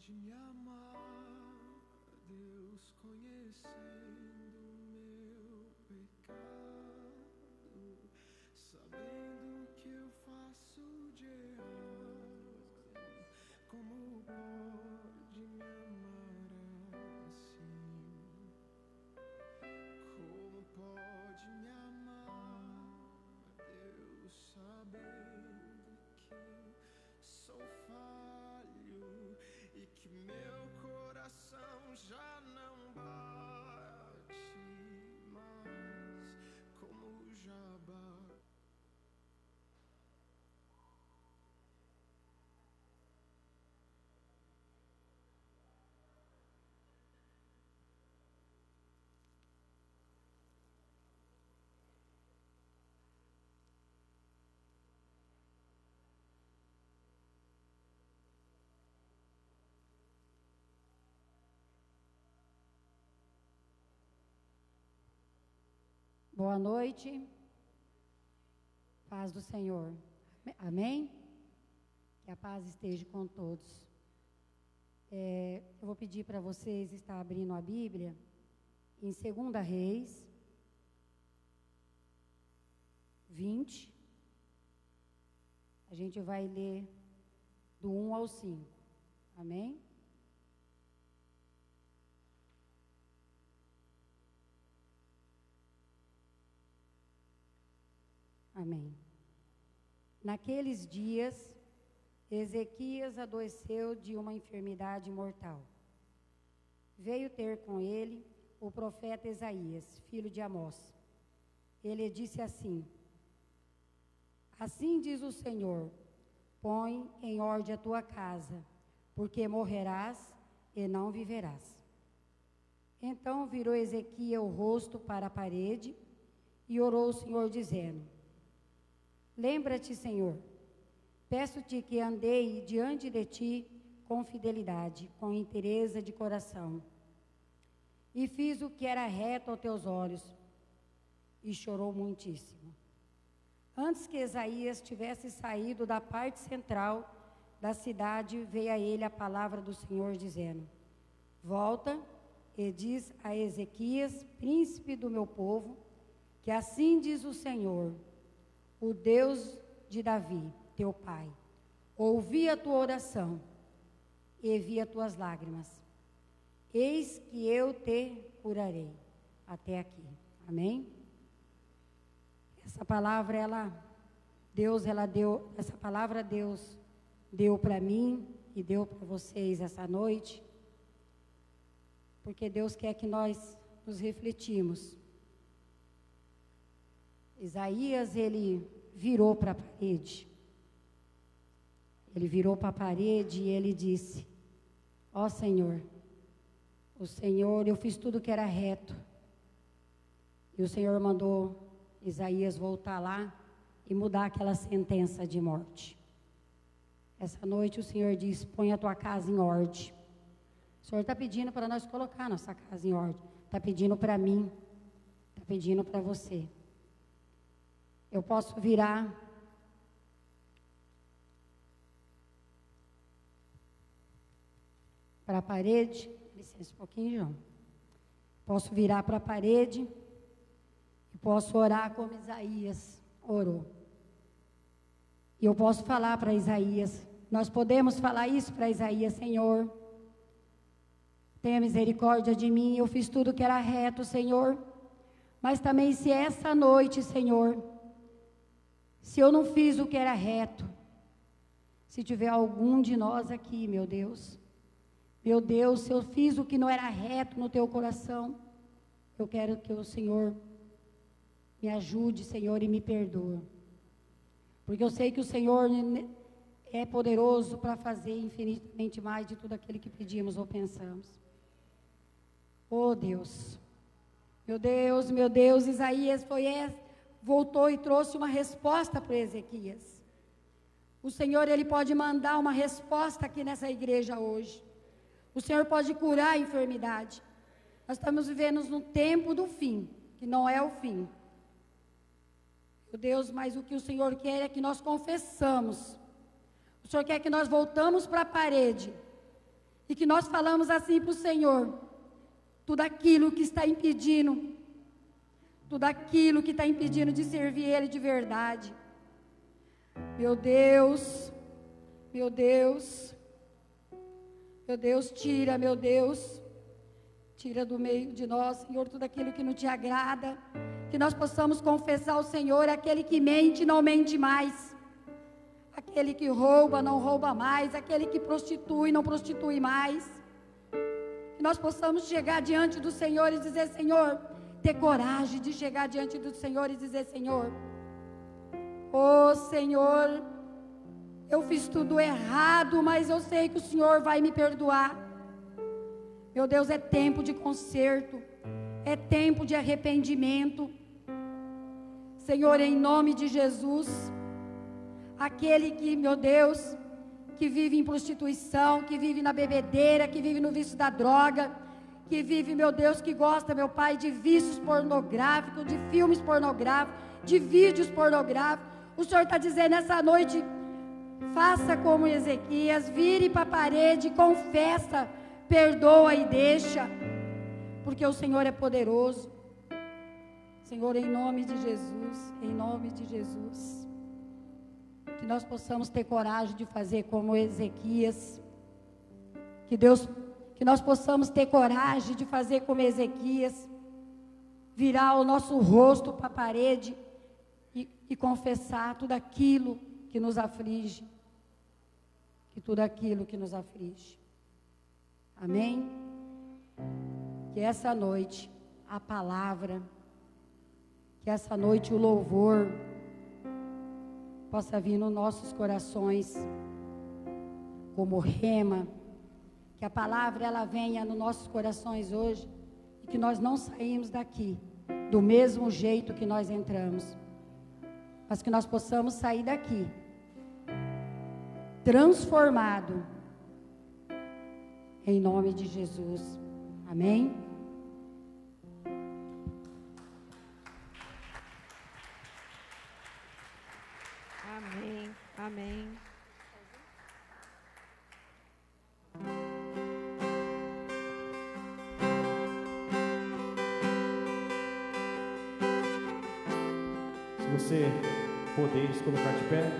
pode me amar, Deus, conhecendo meu pecado, sabendo que eu faço de errado? Como pode me amar assim? Como pode me amar, Deus, sabendo que eu sou falho e que meu coração já não bate mais como já bate. Boa noite, paz do Senhor, amém? Que a paz esteja com todos. Eu vou pedir para vocês estar abrindo a Bíblia em 2 Reis 20, a gente vai ler do 1 ao 5, amém? Amém. Naqueles dias, Ezequias adoeceu de uma enfermidade mortal. Veio ter com ele o profeta Isaías, filho de Amós. Ele disse assim: Assim diz o Senhor, põe em ordem a tua casa, porque morrerás e não viverás. Então virou Ezequias o rosto para a parede e orou ao Senhor, dizendo: Lembra-te, Senhor, peço-te que andei diante de ti com fidelidade, com inteireza de coração, e fiz o que era reto aos teus olhos. E chorou muitíssimo. Antes que Isaías tivesse saído da parte central da cidade, veio a ele a palavra do Senhor, dizendo: Volta e diz a Ezequias, príncipe do meu povo, que assim diz o Senhor, o Deus de Davi, teu pai: ouvi a tua oração e vi as tuas lágrimas. Eis que eu te curarei. Até aqui. Amém? Essa palavra, Deus deu para mim e deu para vocês essa noite, porque Deus quer que nós nos refletimos. Isaías, ele virou para a parede. Ele virou para a parede e ele disse: Ó Senhor, eu fiz tudo que era reto. E o Senhor mandou Isaías voltar lá e mudar aquela sentença de morte. Essa noite o Senhor diz: põe a tua casa em ordem. O Senhor está pedindo para nós colocar a nossa casa em ordem. Está pedindo para mim, está pedindo para você. Eu posso virar para a parede. Licença um pouquinho, João. Posso virar para a parede e posso orar como Isaías orou. E eu posso falar para Isaías. Nós podemos falar isso para Isaías: Senhor, tenha misericórdia de mim. Eu fiz tudo que era reto, Senhor. Mas também, se essa noite, Senhor, se eu não fiz o que era reto, se tiver algum de nós aqui, meu Deus, se eu fiz o que não era reto no teu coração, eu quero que o Senhor me ajude, Senhor, e me perdoe. Porque eu sei que o Senhor é poderoso para fazer infinitamente mais de tudo aquilo que pedimos ou pensamos. Oh Deus, meu Deus, Isaías voltou e trouxe uma resposta para Ezequias. O Senhor, Ele pode mandar uma resposta aqui nessa igreja hoje. O Senhor pode curar a enfermidade. Nós estamos vivendo no tempo do fim, que não é o fim. Meu Deus, mas o que o Senhor quer é que nós confessamos. O Senhor quer que nós voltamos para a parede e que nós falamos assim para o Senhor, tudo aquilo que está impedindo, tudo aquilo que está impedindo de servir Ele de verdade. Meu Deus, meu Deus, meu Deus, tira, meu Deus, tira do meio de nós, Senhor, tudo aquilo que não te agrada, que nós possamos confessar ao Senhor, aquele que mente, não mente mais, aquele que rouba, não rouba mais, aquele que prostitui, não prostitui mais, que nós possamos chegar diante do Senhor e dizer, Senhor, ter coragem de chegar diante do Senhor e dizer, Senhor, oh Senhor, eu fiz tudo errado, mas eu sei que o Senhor vai me perdoar. Meu Deus, é tempo de conserto, é tempo de arrependimento. Senhor, em nome de Jesus, aquele que, meu Deus, que vive em prostituição, que vive na bebedeira, que vive no vício da droga, que vive, meu Deus, que gosta, meu Pai, de vícios pornográficos, de filmes pornográficos, de vídeos pornográficos. O Senhor está dizendo nessa noite, faça como Ezequias, vire para a parede, confessa, perdoa e deixa, porque o Senhor é poderoso. Senhor, em nome de Jesus, em nome de Jesus, que nós possamos ter coragem de fazer como Ezequias, que nós possamos ter coragem de fazer como Ezequias, virar o nosso rosto para a parede e confessar tudo aquilo que nos aflige, tudo aquilo que nos aflige. Amém? Que essa noite a palavra, que essa noite o louvor possa vir nos nossos corações como rema, que a palavra ela venha nos nossos corações hoje e que nós não saímos daqui do mesmo jeito que nós entramos, mas que nós possamos sair daqui transformado em nome de Jesus. Amém? Amém, amém. Se você puder se colocar de pé.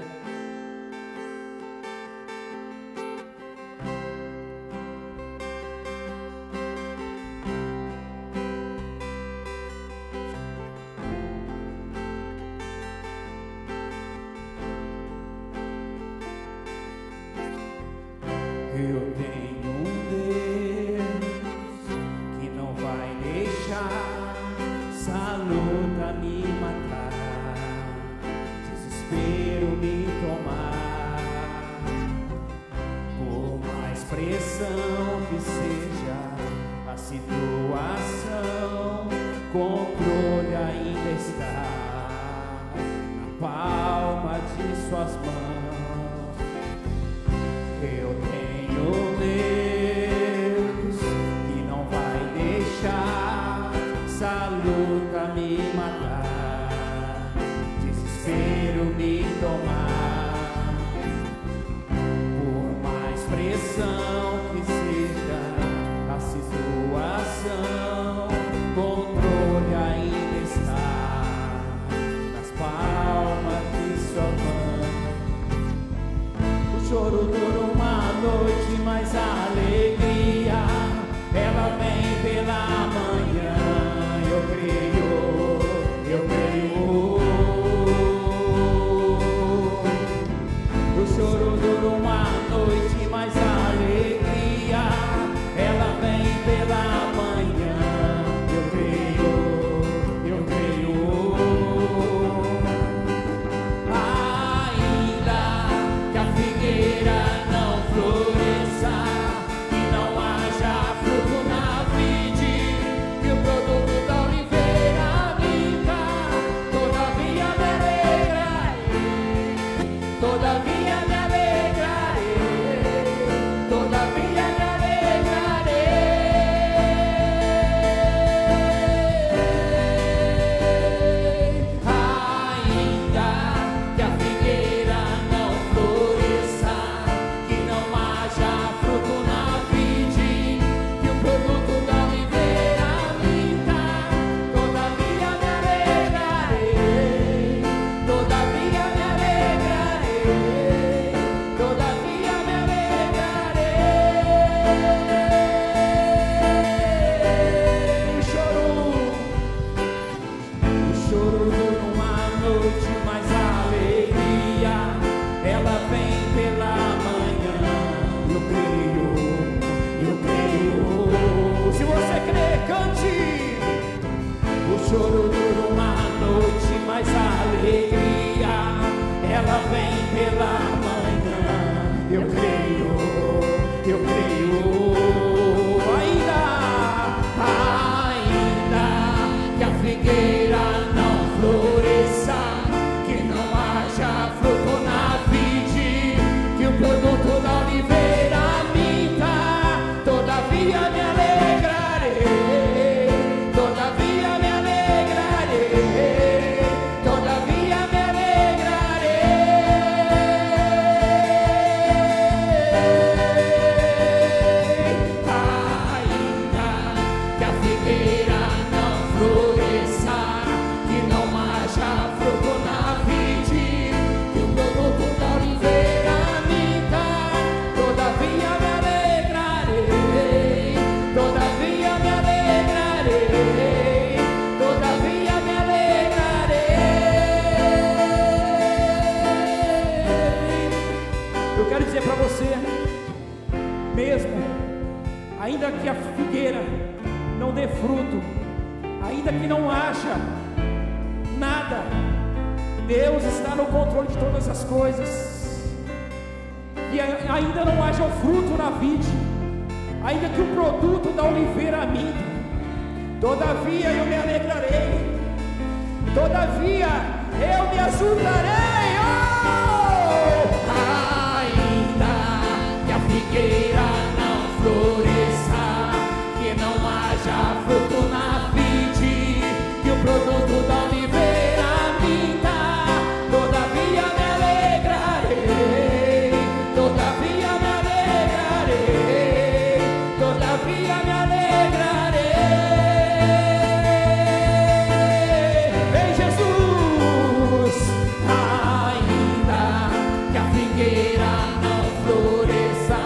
Eu tenho um Deus que não vai deixar essa luta me matar, desespero me tomar. Por mais pressão que seja a situação, controle ainda está na palma de suas mãos. Eu tenho Deus que não vai deixar essa luta me matar, desespero me tomar. Por mais pressão que seja a situação, controle ainda está nas palmas de sua mão. O choro dura uma noite, mas a alegria ela vem pela manhã. Eu choro dura uma noite, mas a alegria, ela vem pela manhã. Eu creio, ainda que a figueira não floresça, que não haja fruto na vide, que o produto da oliveira minta, todavia me alegrarei, todavia me alegrarei, todavia me alegrarei. Ainda que a figueira não floresça, que não haja fruto na vide, que o produto da oliveira minta, todavia me alegrarei, todavia me alegrarei, todavia me alegrarei. Eu quero dizer para você, mesmo ainda que a figueira não dê fruto, ainda que não haja nada, Deus está no controle de todas as coisas. E ainda não haja o fruto na vide, ainda que o produto da oliveira minta, todavia eu me alegrarei, todavia eu me exultarei. Ainda que a figueira não floresça, que não haja fruto na vide, que o produto da oliveira minta, todavia me alegrarei, todavia me alegrarei, todavia me alegrarei. Vem Jesus, ainda que a figueira não floresça,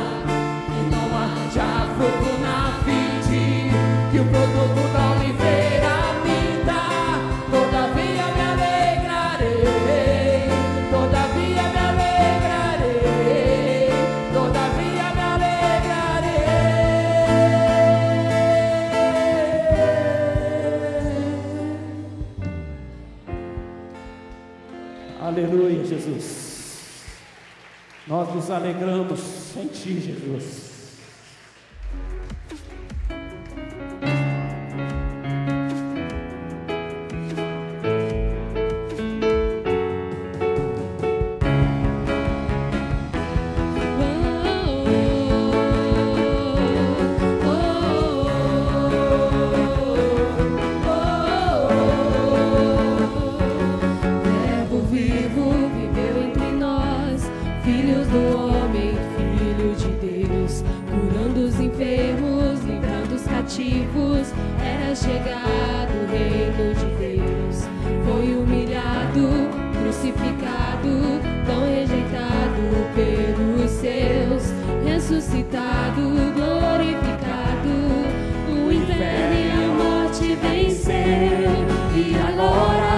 que não haja fruto na vide, que o produto da oliveira minta, todavia me alegrarei, todavia me alegrarei, todavia me alegrarei. Aleluia, Jesus. Nós nos alegramos em Ti, Jesus. Verbo vivo viveu entre nós, filhos do homem, filho de Deus, curando os enfermos, livrando os cativos. Era chegado o reino de Deus. Foi humilhado, crucificado, tão rejeitado pelos seus, ressuscitado, glorificado. O inferno e a morte venceu, e agora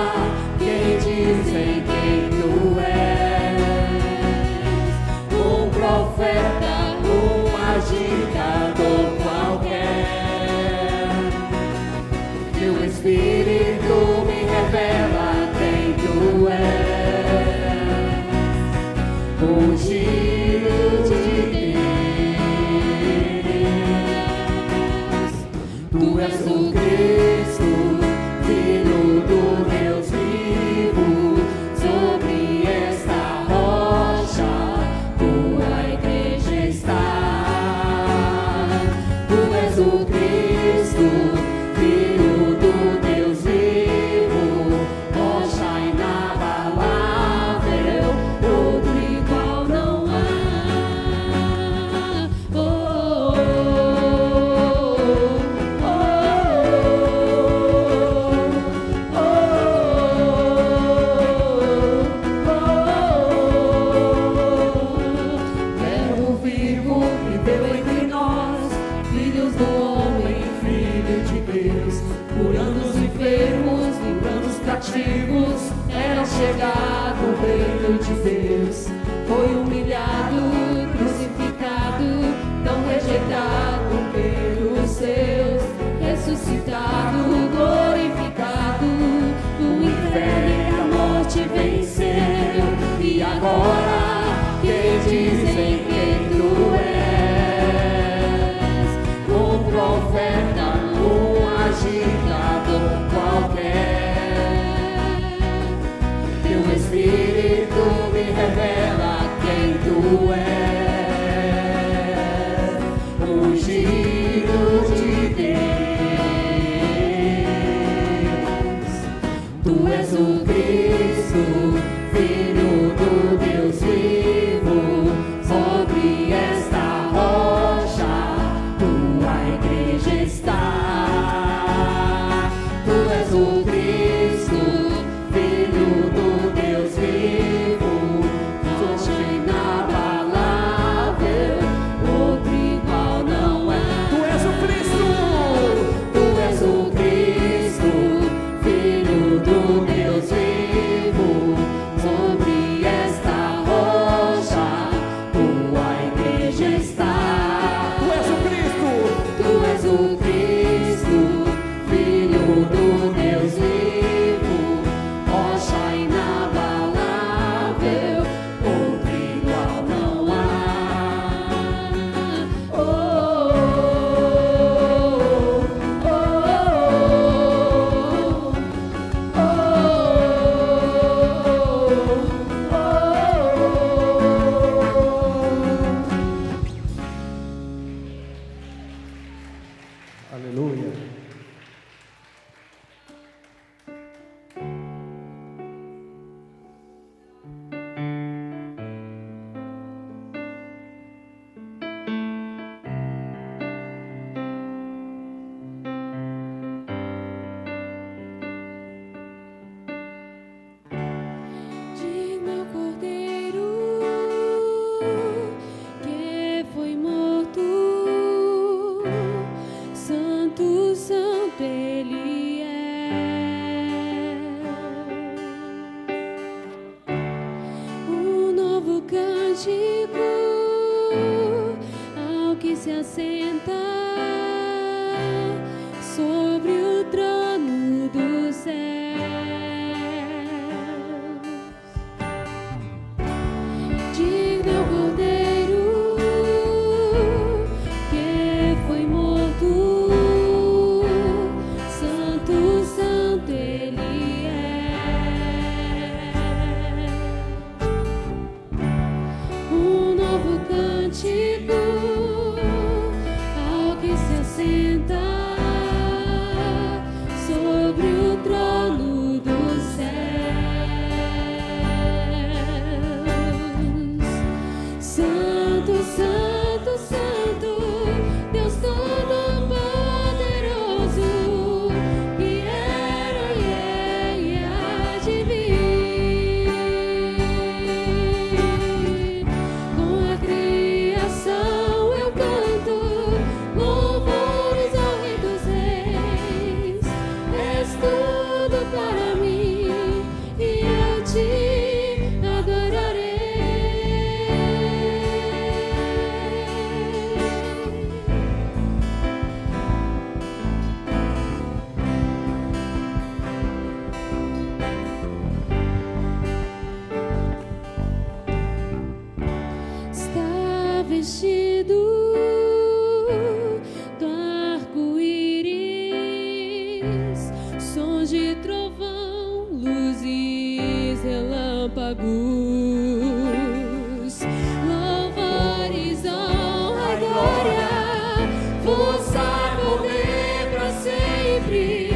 quem dizem quem tu és? Um profeta, um agitador qualquer, que o Espírito me revela quem tu és. Ungido de Deus, tu és o Cristo, Filho do Deus vivo. Sobre esta rocha tua igreja está. Tu és o Cristo, Filho do Deus vivo, rocha inabalável, outro igual não há. Oh, oh, oh, oh, Verbo vivo viveu entre nós, filhos do homem, filho de Deus, curando os enfermos, livrando os cativos. Era chegado o reino de Deus. Foi humilhado, crucificado, tão rejeitado pelos seus, ressuscitado, glorificado. és o Cristo, Filho do Deus vivo. Sobre esta rocha tua igreja está. Tu és o Cristo, Filho do Deus vivo, rocha inabalável, outro igual não é. Tu és o Cristo, Tu és o Cristo, Filho do Deus vivo. Sobre esta rocha tua igreja está. tu és o Cristo, Tu és o Cristo, Filho do Deus vivo, rocha inabalável, outro igual não há. Oh, oh, oh, Aleluia. Digno Cordeiro que foi morto, Santo, Santo Ele é. Um novo cântico ao que se assenta sobre o trono do céu. Digno é o Cordeiro que foi morto, Santo, Santo Ele é. Um novo cântico ao que se assenta sobre o trono dos céus. Santo, Santo, Santo, Deus Todo-Poderoso, que era e há de vir. Com a criação eu canto louvores ao Rei dos Reis. És tudo para mim e eu te adorarei. Está vestido do arco-íris, sons de trovão, luzes, relâmpagos, louvores, honra e glória, força e poder para sempre,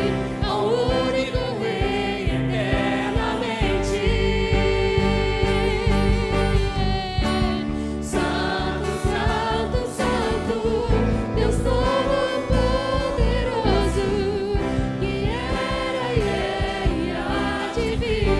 ao único Rei eternamente. Santo, Santo, Santo, Deus Todo-Poderoso, que era e há de vir.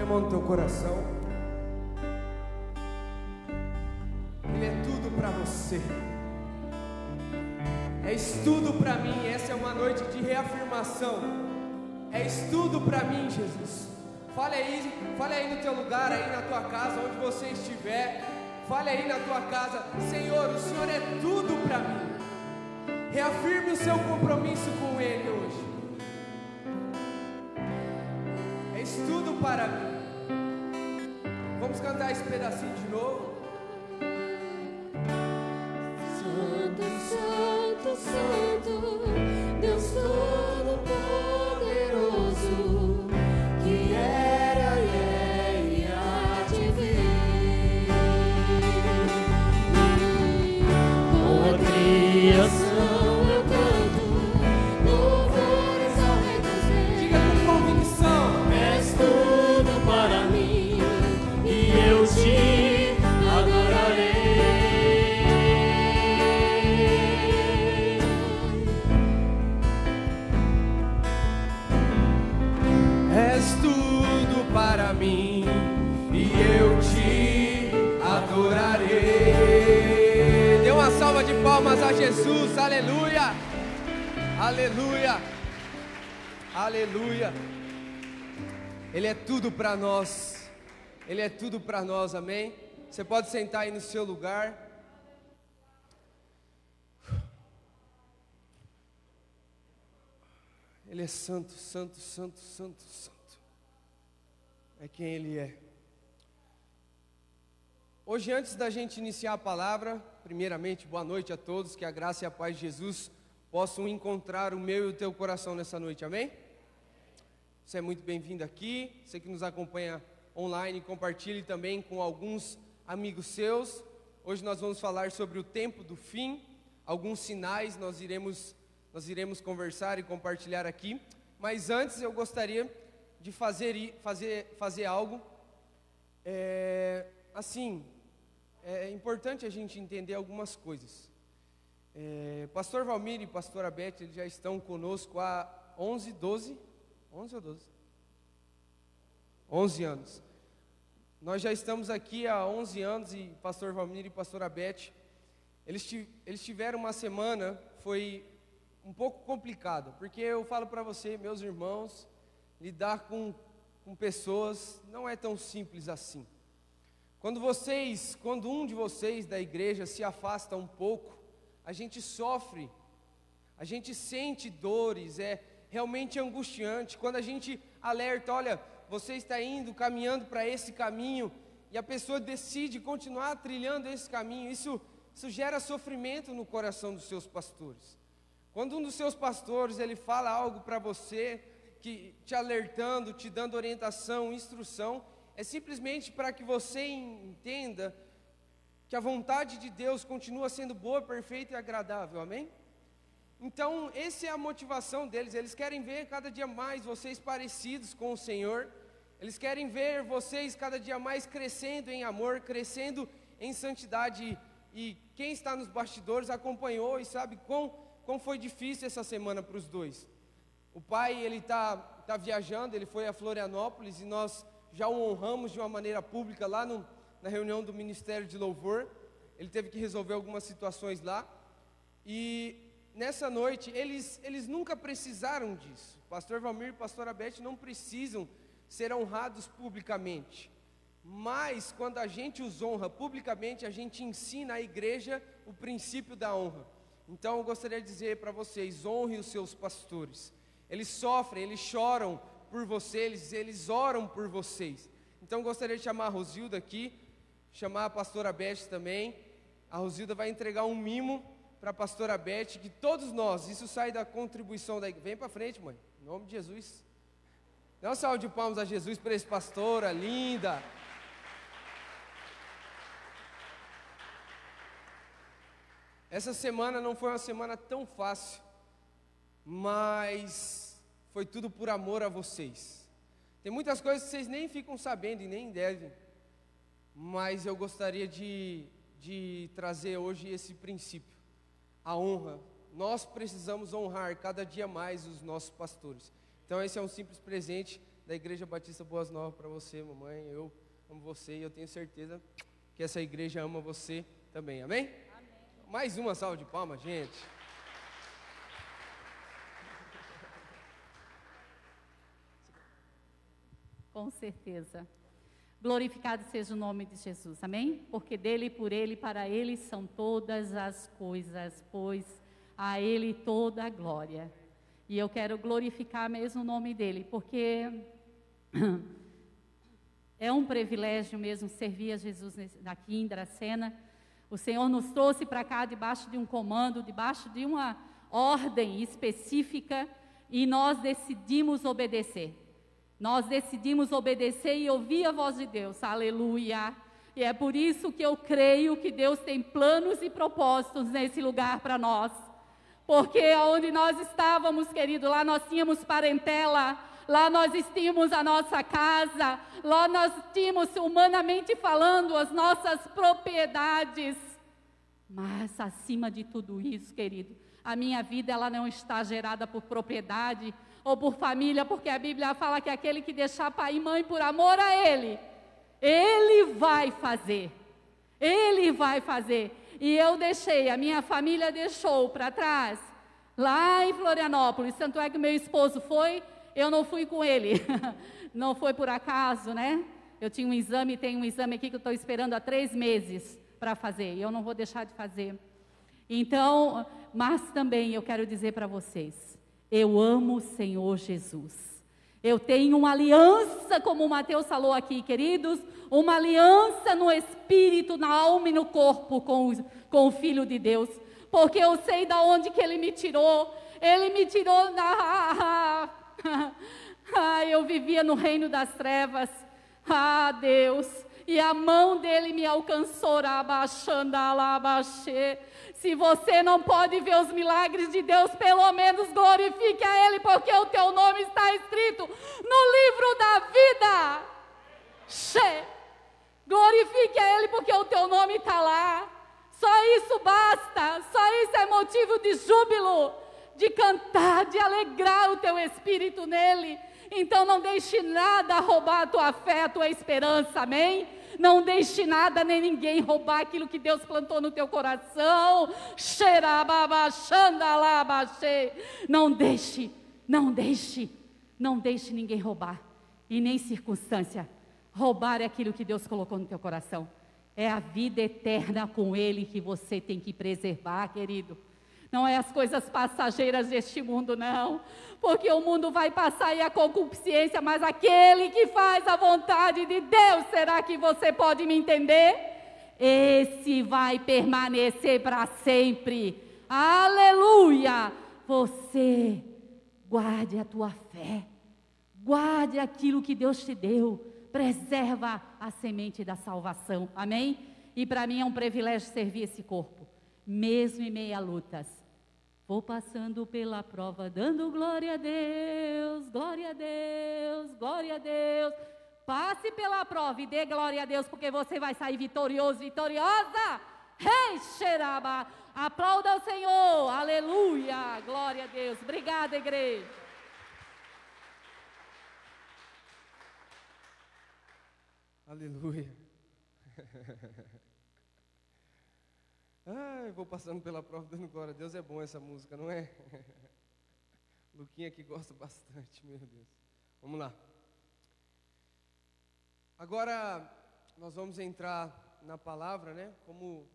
a mão no teu coração. Ele é tudo para você. És tudo para mim. Essa é uma noite de reafirmação. És tudo para mim, Jesus. Fale aí no teu lugar, aí na tua casa, onde você estiver. Fale aí na tua casa: Senhor, o Senhor é tudo para mim. Reafirme o seu compromisso com Ele hoje. És tudo para mim. Vamos cantar esse pedacinho de novo. Santo, Santo, Santo, Deus Todo-Poderoso, que era e é e há de vir. Com a criação eu canto louvores ao Rei dos Reis. Diga com convicção: És tudo para mim e eu te adorarei. És tudo para mim e eu te adorarei. Dê uma salva de palmas a Jesus. Aleluia, aleluia, aleluia. Ele é tudo para nós. Ele é tudo para nós, amém? Você pode sentar aí no seu lugar. Ele é santo, santo, santo, santo, santo. É quem Ele é. Hoje, antes da gente iniciar a palavra, primeiramente, boa noite a todos. Que a graça e a paz de Jesus possam encontrar o meu e o teu coração nessa noite, amém? Você é muito bem-vindo aqui. Você que nos acompanha online, compartilhe também com alguns amigos seus. Hoje nós vamos falar sobre o tempo do fim. Alguns sinais nós iremos conversar e compartilhar aqui. Mas antes eu gostaria de fazer algo. É importante a gente entender algumas coisas. Pastor Valmir e pastora Beth, eles já estão conosco há 11 anos. Nós já estamos aqui há 11 anos e pastor Valmir e pastora Beth, eles tiveram uma semana, foi um pouco complicada, porque eu falo para você, meus irmãos, lidar com pessoas não é tão simples assim. Quando um de vocês da igreja se afasta um pouco, a gente sofre, a gente sente dores, é realmente angustiante. Quando a gente alerta: olha, você está caminhando para esse caminho, e a pessoa decide continuar trilhando esse caminho, isso gera sofrimento no coração dos seus pastores. Quando um dos seus pastores, ele fala algo para você, que te alertando, te dando orientação, instrução, é simplesmente para que você entenda que a vontade de Deus continua sendo boa, perfeita e agradável, amém? Então, essa é a motivação deles. Eles querem ver cada dia mais vocês parecidos com o Senhor. Eles querem ver vocês cada dia mais crescendo em amor, crescendo em santidade. E quem está nos bastidores acompanhou e sabe quão foi difícil essa semana para os dois. O pai, ele tá viajando, ele foi a Florianópolis e nós já o honramos de uma maneira pública lá na reunião do Ministério de Louvor. Ele teve que resolver algumas situações lá. E nessa noite, eles nunca precisaram disso. Pastor Valmir e pastora Beth não precisam ser honrados publicamente. Mas quando a gente os honra publicamente, a gente ensina à igreja o princípio da honra. Então eu gostaria de dizer para vocês: honre os seus pastores. Eles sofrem, eles choram por vocês, eles oram por vocês. Então eu gostaria de chamar a Rosilda aqui, chamar a pastora Beth também. A Rosilda vai entregar um mimo para a pastora Beth, que todos nós, isso sai da contribuição da igreja. Vem para frente, mãe, em nome de Jesus. Dá uma salva de palmas a Jesus para esse pastora linda. Essa semana não foi uma semana tão fácil, mas foi tudo por amor a vocês. Tem muitas coisas que vocês nem ficam sabendo e nem devem, mas eu gostaria de trazer hoje esse princípio, a honra. Nós precisamos honrar cada dia mais os nossos pastores. Então esse é um simples presente da Igreja Batista Boas Novas para você, mamãe. Eu amo você e eu tenho certeza que essa igreja ama você também, amém? Amém. Mais uma salva de palmas, gente. Com certeza. Glorificado seja o nome de Jesus, amém? Porque dele, por ele, para ele são todas as coisas, pois a ele toda a glória. E eu quero glorificar mesmo o nome dele, porque é um privilégio mesmo servir a Jesus aqui em Dracena. O Senhor nos trouxe para cá debaixo de um comando, debaixo de uma ordem específica, e nós decidimos obedecer. Nós decidimos obedecer e ouvir a voz de Deus, aleluia. E é por isso que eu creio que Deus tem planos e propósitos nesse lugar para nós. Porque onde nós estávamos, querido, lá nós tínhamos parentela, lá nós tínhamos a nossa casa, lá nós tínhamos, humanamente falando, as nossas propriedades. Mas acima de tudo isso, querido, a minha vida ela não está gerada por propriedade ou por família, porque a Bíblia fala que aquele que deixar pai e mãe por amor a Ele, Ele vai fazer. Ele vai fazer. E eu deixei, a minha família deixou para trás, lá em Florianópolis. Tanto é que meu esposo foi, eu não fui com ele. Não foi por acaso, né? Eu tinha um exame, tem um exame aqui que eu estou esperando há 3 meses para fazer. E eu não vou deixar de fazer. Então, mas também eu quero dizer para vocês, eu amo o Senhor Jesus. Eu tenho uma aliança, como o Mateus falou aqui, queridos, uma aliança no espírito, na alma e no corpo com o Filho de Deus, porque eu sei de onde que Ele me tirou. Ele me tirou da... eu vivia no reino das trevas, Deus, e a mão dele me alcançou, Se você não pode ver os milagres de Deus, pelo menos glorifique a Ele, porque o teu nome está escrito no livro da vida. Glorifique a Ele, porque o teu nome está lá. Só isso basta, só isso é motivo de júbilo, de cantar, de alegrar o teu espírito nele. Então não deixe nada roubar a tua fé, a tua esperança, amém? Não deixe nada nem ninguém roubar aquilo que Deus plantou no teu coração. Não deixe, não deixe, não deixe ninguém roubar, e nem circunstância. Roubar é aquilo que Deus colocou no teu coração. É a vida eterna com Ele que você tem que preservar, querido. Não é as coisas passageiras deste mundo, não. Porque o mundo vai passar e a concupiscência, mas aquele que faz a vontade de Deus, será que você pode me entender? Esse vai permanecer para sempre. Aleluia! Você guarde a tua fé. Guarde aquilo que Deus te deu. Preserva a semente da salvação. Amém? E para mim é um privilégio servir esse corpo. Mesmo em meio a lutas, vou passando pela prova, dando glória a Deus, glória a Deus, glória a Deus. Passe pela prova e dê glória a Deus, porque você vai sair vitorioso, vitoriosa. Rei Xeraba, aplauda o Senhor, aleluia, glória a Deus. Obrigada, igreja. Aleluia. Vou passando pela prova dando glória a Deus. É bom essa música, não é? Luquinha que gosta bastante, meu Deus. Vamos lá. Agora nós vamos entrar na palavra, né? Como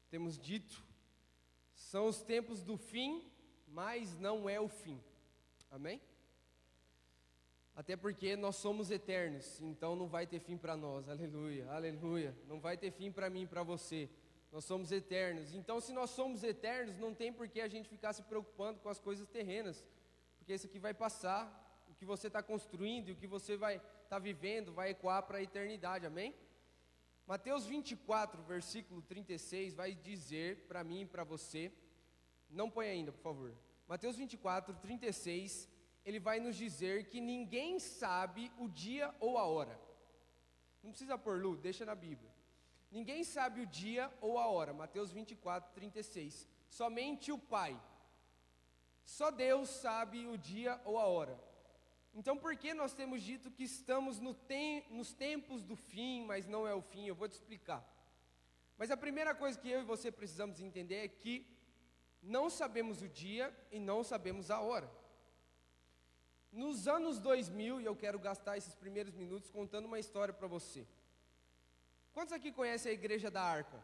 temos dito, são os tempos do fim, mas não é o fim. Amém? Até porque nós somos eternos, então não vai ter fim para nós. Aleluia, aleluia. Não vai ter fim para mim e para você. Nós somos eternos. Então, se nós somos eternos, não tem por que a gente ficar se preocupando com as coisas terrenas, porque isso aqui vai passar. O que você está construindo e o que você vai estar vivendo vai ecoar para a eternidade, amém? Mateus 24, versículo 36, vai dizer para mim e para você, não põe ainda, por favor. Mateus 24, 36, ele vai nos dizer que ninguém sabe o dia ou a hora. Não precisa pôr, Lu, deixa na Bíblia. Ninguém sabe o dia ou a hora, Mateus 24, 36. Somente o Pai. Só Deus sabe o dia ou a hora. Então, por que nós temos dito que estamos nos tempos do fim, mas não é o fim? Eu vou te explicar. Mas a primeira coisa que eu e você precisamos entender é que não sabemos o dia e não sabemos a hora. Nos anos 2000, e eu quero gastar esses primeiros minutos contando uma história para você. Quantos aqui conhecem a Igreja da Arca?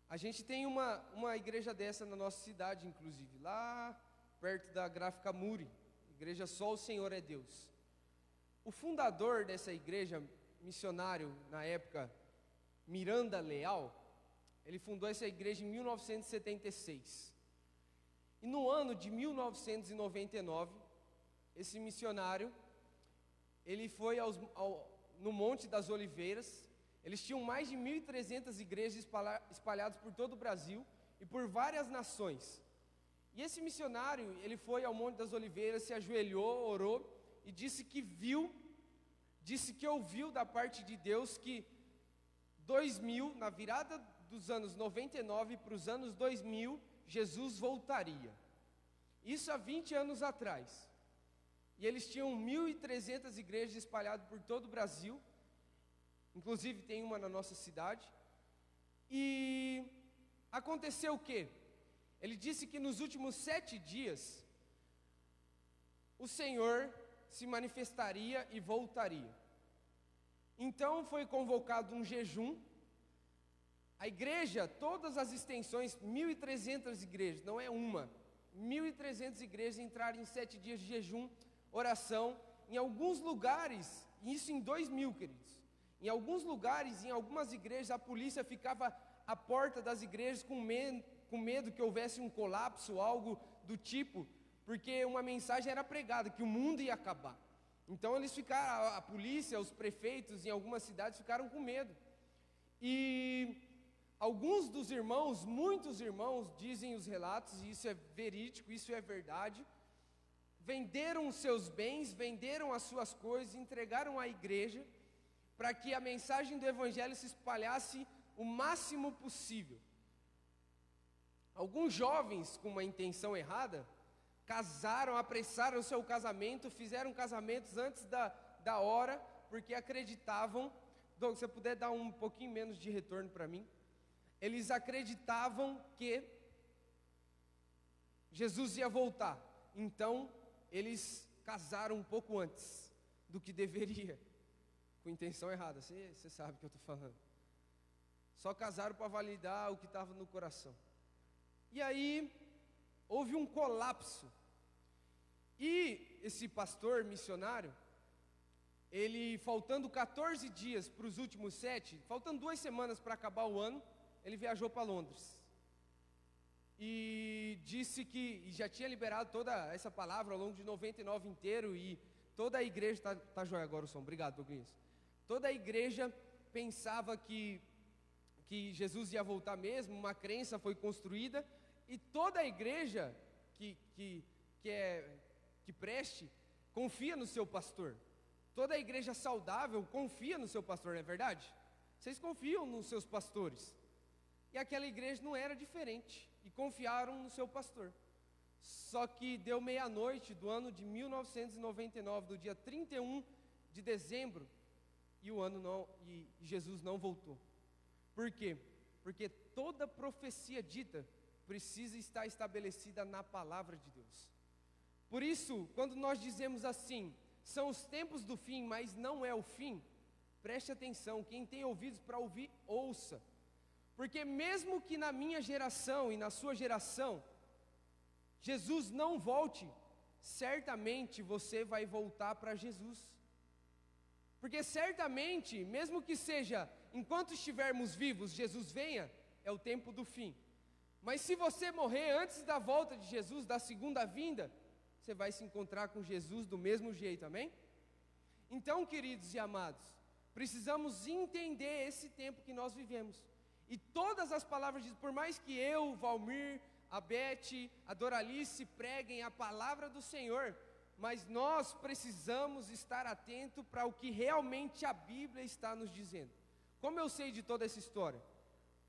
A gente tem uma igreja dessa na nossa cidade, inclusive, lá perto da Gráfica Muri, igreja Só o Senhor é Deus. O fundador dessa igreja, missionário na época, Miranda Leal, ele fundou essa igreja em 1976. E no ano de 1999, esse missionário, ele foi no Monte das Oliveiras. Eles tinham mais de 1.300 igrejas espalhadas por todo o Brasil e por várias nações. E esse missionário, ele foi ao Monte das Oliveiras, se ajoelhou, orou e disse que ouviu da parte de Deus que 2000, na virada dos anos 99 para os anos 2000, Jesus voltaria. Isso há 20 anos atrás. E eles tinham 1.300 igrejas espalhadas por todo o Brasil. Inclusive tem uma na nossa cidade. E aconteceu o quê? Ele disse que nos últimos 7 dias, o Senhor se manifestaria e voltaria. Então foi convocado um jejum. A igreja, todas as extensões, 1.300 igrejas, não é uma, 1.300 igrejas entraram em 7 dias de jejum, oração. Em alguns lugares, isso em 2000, queridos, em alguns lugares, em algumas igrejas, a polícia ficava à porta das igrejas com medo que houvesse um colapso, algo do tipo, porque uma mensagem era pregada, que o mundo ia acabar. Então eles ficaram, a polícia, os prefeitos em algumas cidades ficaram com medo. E alguns dos irmãos, muitos irmãos, dizem os relatos, e isso é verídico, isso é verdade, venderam os seus bens, venderam as suas coisas, entregaram à igreja, para que a mensagem do Evangelho se espalhasse o máximo possível. Alguns jovens, com uma intenção errada, casaram, apressaram o seu casamento, fizeram casamentos antes da hora, porque acreditavam. Douglas, se você puder dar um pouquinho menos de retorno para mim. Eles acreditavam que Jesus ia voltar, então eles casaram um pouco antes do que deveria, com intenção errada, você sabe o que eu estou falando. Só casaram para validar o que estava no coração. E aí, houve um colapso. E esse pastor missionário, ele, faltando 14 dias para os últimos 7, faltando 2 semanas para acabar o ano, ele viajou para Londres. E disse que já tinha liberado toda essa palavra ao longo de 99 inteiro, e toda a igreja, tá joia agora o som, obrigado Douglas. Toda a igreja pensava que Jesus ia voltar mesmo, uma crença foi construída, e toda a igreja que preste, confia no seu pastor. Toda a igreja saudável confia no seu pastor, não é verdade? Vocês confiam nos seus pastores. E aquela igreja não era diferente, e confiaram no seu pastor. Só que deu meia-noite do ano de 1999, do dia 31 de dezembro, e Jesus não voltou. Por quê? Porque toda profecia dita precisa estar estabelecida na palavra de Deus. Por isso, quando nós dizemos assim, são os tempos do fim, mas não é o fim, preste atenção, quem tem ouvidos para ouvir, ouça. Porque mesmo que na minha geração e na sua geração, Jesus não volte, certamente você vai voltar para Jesus. Porque certamente, mesmo que seja, enquanto estivermos vivos, Jesus venha, é o tempo do fim. Mas se você morrer antes da volta de Jesus, da segunda vinda, você vai se encontrar com Jesus do mesmo jeito, amém? Então, queridos e amados, precisamos entender esse tempo que nós vivemos. E todas as palavras de Deus, por mais que eu, Valmir, a Beth, a Doralice preguem a palavra do Senhor, mas nós precisamos estar atentos para o que realmente a Bíblia está nos dizendo. Como eu sei de toda essa história?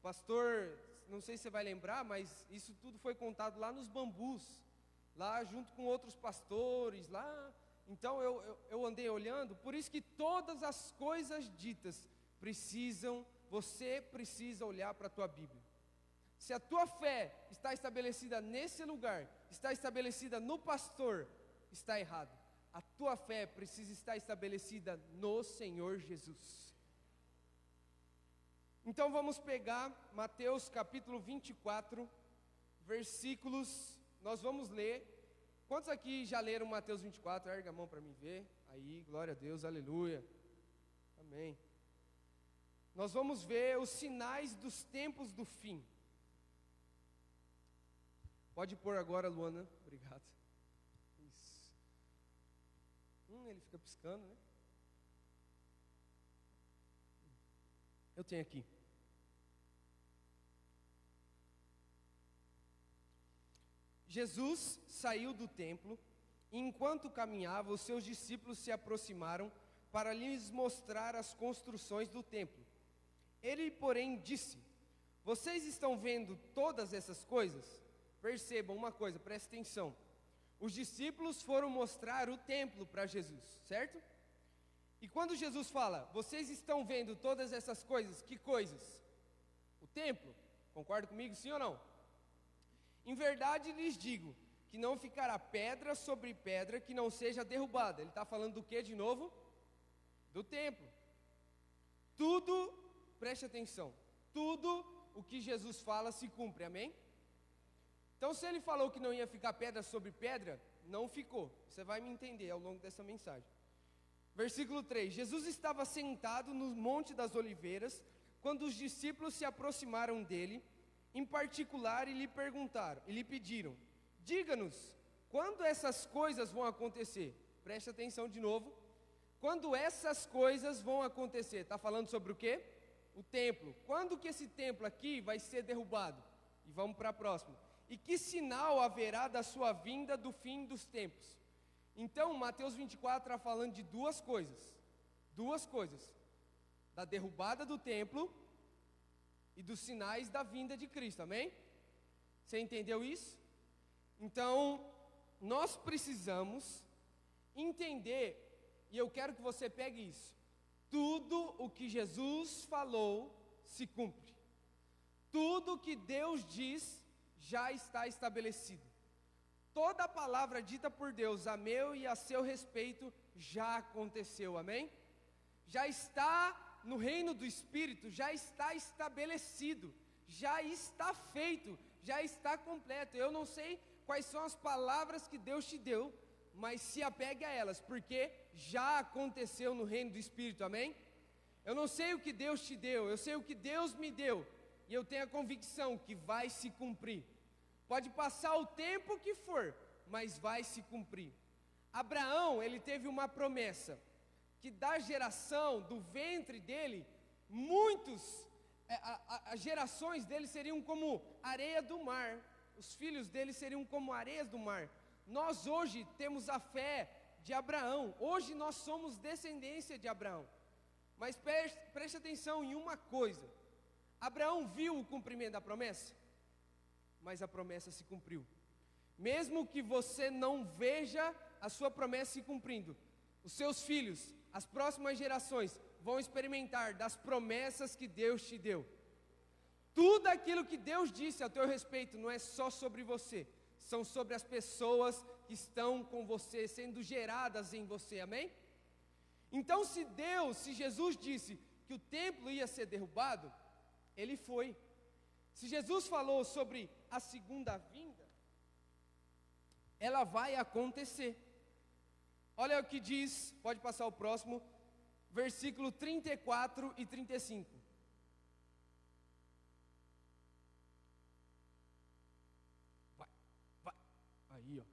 Pastor, não sei se você vai lembrar, mas isso tudo foi contado lá nos bambus, lá junto com outros pastores, lá. Então eu andei olhando, por isso que todas as coisas ditas você precisa olhar para a tua Bíblia. Se a tua fé está estabelecida nesse lugar, está estabelecida no pastor, está errado. A tua fé precisa estar estabelecida no Senhor Jesus. Então vamos pegar Mateus capítulo 24, versículos, nós vamos ler. Quantos aqui já leram Mateus 24? Erga a mão para mim ver. Aí, glória a Deus, aleluia. Amém. Nós vamos ver os sinais dos tempos do fim. Pode pôr agora, Luana. Obrigado. Isso. Ele fica piscando, né? Eu tenho aqui. Jesus saiu do templo e, enquanto caminhava, os seus discípulos se aproximaram para lhes mostrar as construções do templo. Ele, porém, disse: vocês estão vendo todas essas coisas? Percebam uma coisa, prestem atenção. Os discípulos foram mostrar o templo para Jesus, certo? E quando Jesus fala, vocês estão vendo todas essas coisas, que coisas? O templo, concorda comigo, sim ou não? Em verdade lhes digo, que não ficará pedra sobre pedra que não seja derrubada. Ele está falando do que de novo? Do templo. Tudo, preste atenção, tudo o que Jesus fala se cumpre, amém? Então se ele falou que não ia ficar pedra sobre pedra, não ficou. Você vai me entender ao longo dessa mensagem. Versículo 3, Jesus estava sentado no Monte das Oliveiras, quando os discípulos se aproximaram dele, em particular, e lhe pediram: diga-nos, quando essas coisas vão acontecer? Preste atenção de novo. Quando essas coisas vão acontecer? Está falando sobre o quê? O templo. Quando que esse templo aqui vai ser derrubado? E vamos para a próxima. E que sinal haverá da sua vinda do fim dos tempos? Então, Mateus 24 está falando de duas coisas. Da derrubada do templo e dos sinais da vinda de Cristo, amém? Você entendeu isso? Então, nós precisamos entender, e eu quero que você pegue isso: tudo o que Jesus falou se cumpre. Tudo que Deus diz já está estabelecido. Toda a palavra dita por Deus a meu e a seu respeito já aconteceu, amém? Já está no reino do Espírito, já está estabelecido, já está feito, já está completo. Eu não sei quais são as palavras que Deus te deu, mas se apegue a elas, porque já aconteceu no reino do Espírito, amém? Eu não sei o que Deus te deu, eu sei o que Deus me deu, e eu tenho a convicção que vai se cumprir. Pode passar o tempo que for, mas vai se cumprir. Abraão, ele teve uma promessa, que da geração, do ventre dele, as gerações dele seriam como areia do mar, os filhos dele seriam como areias do mar. Nós hoje temos a fé de Abraão, hoje nós somos descendência de Abraão. Mas preste atenção em uma coisa: Abraão viu o cumprimento da promessa, mas a promessa se cumpriu. Mesmo que você não veja a sua promessa se cumprindo, os seus filhos, as próximas gerações vão experimentar das promessas que Deus te deu. Tudo aquilo que Deus disse a teu respeito não é só sobre você, são sobre as pessoas que estão com você, sendo geradas em você, amém? Então se Jesus disse que o templo ia ser derrubado, ele foi. Se Jesus falou sobre a segunda vinda, ela vai acontecer. Olha o que diz, pode passar o próximo, versículo 34 e 35. Vai, aí ó.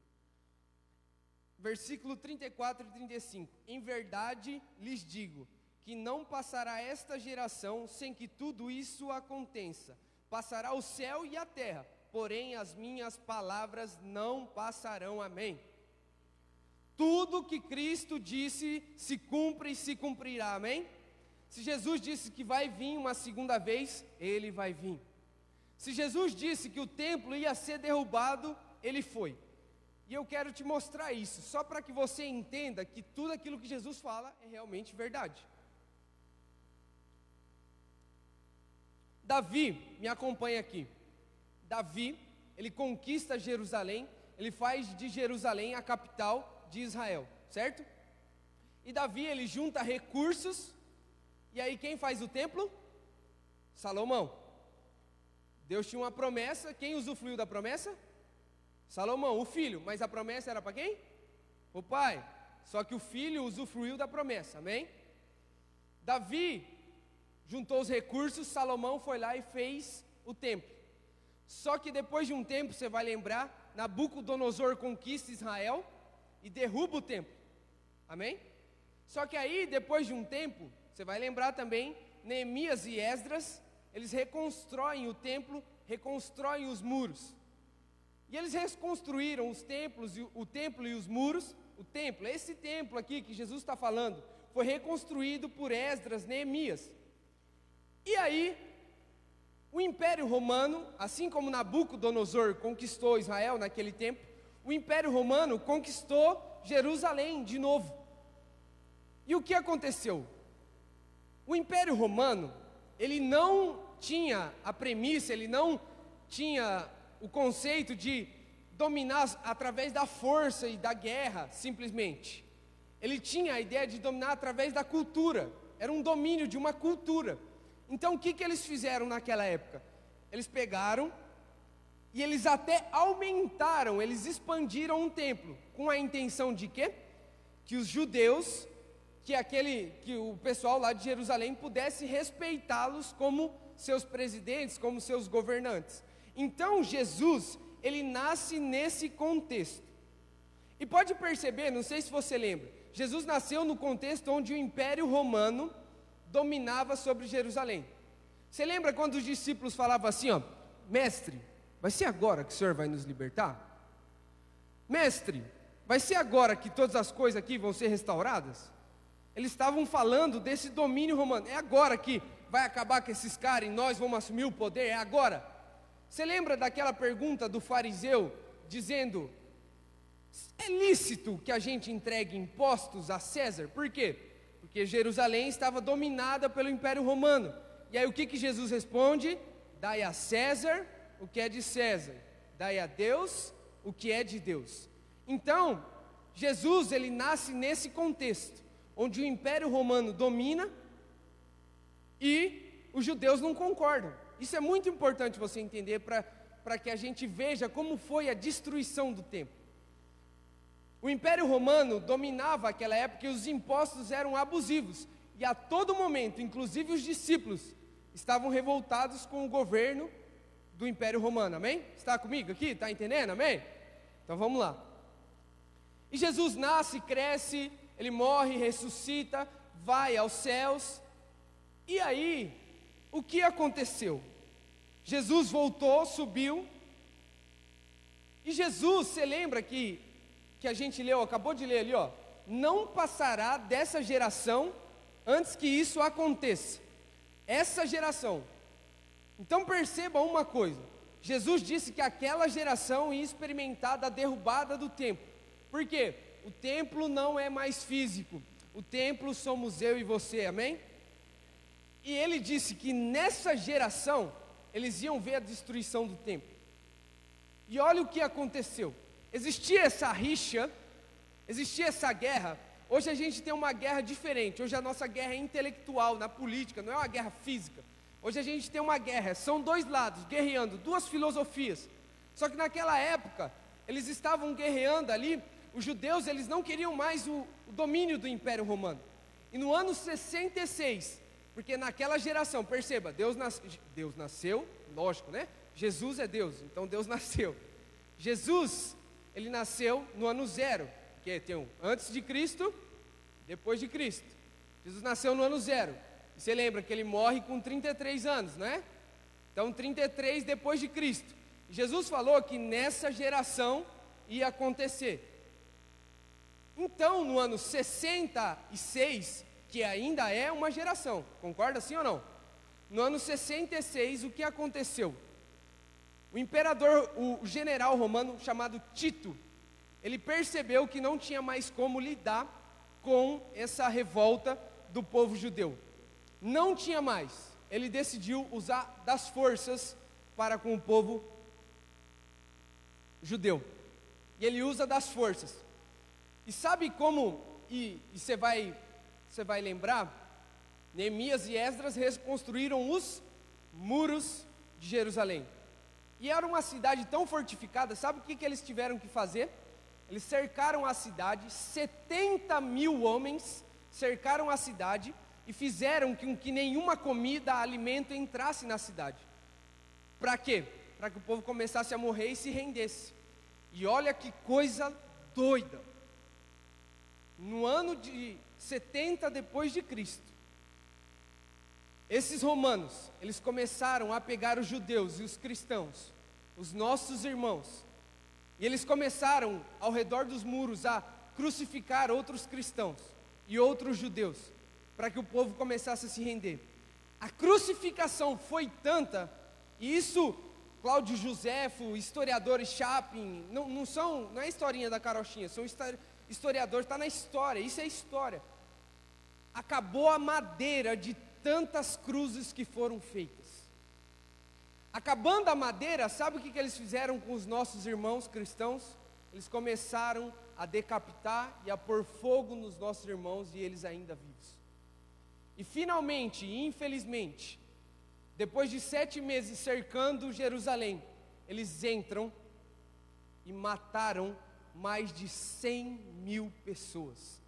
Versículo 34 e 35. Em verdade lhes digo, que não passará esta geração sem que tudo isso aconteça. Passará o céu e a terra, porém as minhas palavras não passarão, amém? Tudo que Cristo disse se cumpre e se cumprirá, amém? Se Jesus disse que vai vir uma segunda vez, Ele vai vir. Se Jesus disse que o templo ia ser derrubado, Ele foi. E eu quero te mostrar isso, só para que você entenda que tudo aquilo que Jesus fala é realmente verdade. Davi, me acompanha aqui. Davi, ele conquista Jerusalém, ele faz de Jerusalém a capital de Israel, certo? E Davi, ele junta recursos, e aí quem faz o templo? Salomão. Deus tinha uma promessa, quem usufruiu da promessa? Salomão, o filho, mas a promessa era para quem? O pai. Só que o filho usufruiu da promessa, amém? Davi juntou os recursos, Salomão foi lá e fez o templo. Só que depois de um tempo, você vai lembrar, Nabucodonosor conquista Israel e derruba o templo, amém? Só que aí, depois de um tempo, você vai lembrar também, Neemias e Esdras, eles reconstroem o templo, reconstroem os muros. E eles reconstruíram os templos, o templo e os muros. O templo, esse templo aqui que Jesus está falando, foi reconstruído por Esdras, Neemias. E aí, o Império Romano, assim como Nabucodonosor conquistou Israel naquele tempo, o Império Romano conquistou Jerusalém de novo. E o que aconteceu? O Império Romano, ele não tinha a premissa, ele não tinha o conceito de dominar através da força e da guerra, simplesmente. Ele tinha a ideia de dominar através da cultura, era um domínio de uma cultura. Então o que eles fizeram naquela época? Eles pegaram e eles até aumentaram, eles expandiram um templo, com a intenção de quê? Que os judeus, que o pessoal lá de Jerusalém pudesse respeitá-los como seus presidentes, como seus governantes. Então Jesus, ele nasce nesse contexto. E pode perceber, não sei se você lembra, Jesus nasceu no contexto onde o Império Romano dominava sobre Jerusalém. Você lembra quando os discípulos falavam assim, ó, mestre, vai ser agora que o Senhor vai nos libertar? Mestre, vai ser agora que todas as coisas aqui vão ser restauradas? Eles estavam falando desse domínio romano. É agora que vai acabar com esses caras e nós vamos assumir o poder? É agora? Você lembra daquela pergunta do fariseu dizendo: é lícito que a gente entregue impostos a César? Por quê? Porque Jerusalém estava dominada pelo Império Romano. E aí o que Jesus responde? Dai a César o que é de César, dai a Deus o que é de Deus. Então, Jesus, ele nasce nesse contexto, onde o Império Romano domina e os judeus não concordam. Isso é muito importante você entender para que a gente veja como foi a destruição do templo. O Império Romano dominava aquela época e os impostos eram abusivos. E a todo momento, inclusive os discípulos, estavam revoltados com o governo do Império Romano, amém? Está comigo aqui? Está entendendo, amém? Então vamos lá. E Jesus nasce, cresce, ele morre, ressuscita, vai aos céus. E aí, o que aconteceu? Jesus voltou, subiu. E Jesus, você lembra que a gente leu, acabou de ler ali, ó, não passará dessa geração antes que isso aconteça. Essa geração. Então perceba uma coisa, Jesus disse que aquela geração ia experimentar da derrubada do templo. Por quê? O templo não é mais físico, o templo somos eu e você, amém? E ele disse que nessa geração eles iam ver a destruição do templo. E olha o que aconteceu. Existia essa rixa, existia essa guerra. Hoje a gente tem uma guerra diferente. Hoje a nossa guerra é intelectual, na política, não é uma guerra física. Hoje a gente tem uma guerra, são dois lados guerreando, duas filosofias. Só que naquela época, eles estavam guerreando ali. Os judeus, eles não queriam mais o domínio do Império Romano. E no ano 66, porque naquela geração, perceba, Deus nasceu, lógico, né? Jesus é Deus, então Deus nasceu. Jesus, ele nasceu no ano 0, que tem um antes de Cristo, depois de Cristo. Jesus nasceu no ano 0. E você lembra que ele morre com 33 anos, né? Então 33 depois de Cristo. E Jesus falou que nessa geração ia acontecer. Então no ano 66, que ainda é uma geração, concorda sim ou não? No ano 66, o que aconteceu? O imperador, o general romano chamado Tito, ele percebeu que não tinha mais como lidar com essa revolta do povo judeu. Não tinha mais. Ele decidiu usar das forças para com o povo judeu. E ele usa das forças. E sabe como, e você vai lembrar, Neemias e Esdras reconstruíram os muros de Jerusalém. E era uma cidade tão fortificada, sabe o que eles tiveram que fazer? Eles cercaram a cidade, 70 mil homens cercaram a cidade e fizeram com que nenhuma comida, alimento entrasse na cidade. Para quê? Para que o povo começasse a morrer e se rendesse. E olha que coisa doida. No ano de 70 depois de Cristo, esses romanos, eles começaram a pegar os judeus e os cristãos, os nossos irmãos, e eles começaram ao redor dos muros a crucificar outros cristãos e outros judeus, para que o povo começasse a se render. A crucificação foi tanta, e isso Cláudio Josefo, historiadores Chapin, não é historinha da carochinha, são historiadores, está na história, isso é história. Acabou a madeira de tantas cruzes que foram feitas. Acabando a madeira, sabe o que eles fizeram com os nossos irmãos cristãos? Eles começaram a decapitar e a pôr fogo nos nossos irmãos e eles ainda vivos. E finalmente, infelizmente, depois de 7 meses cercando Jerusalém, eles entram e mataram mais de 100 mil pessoas.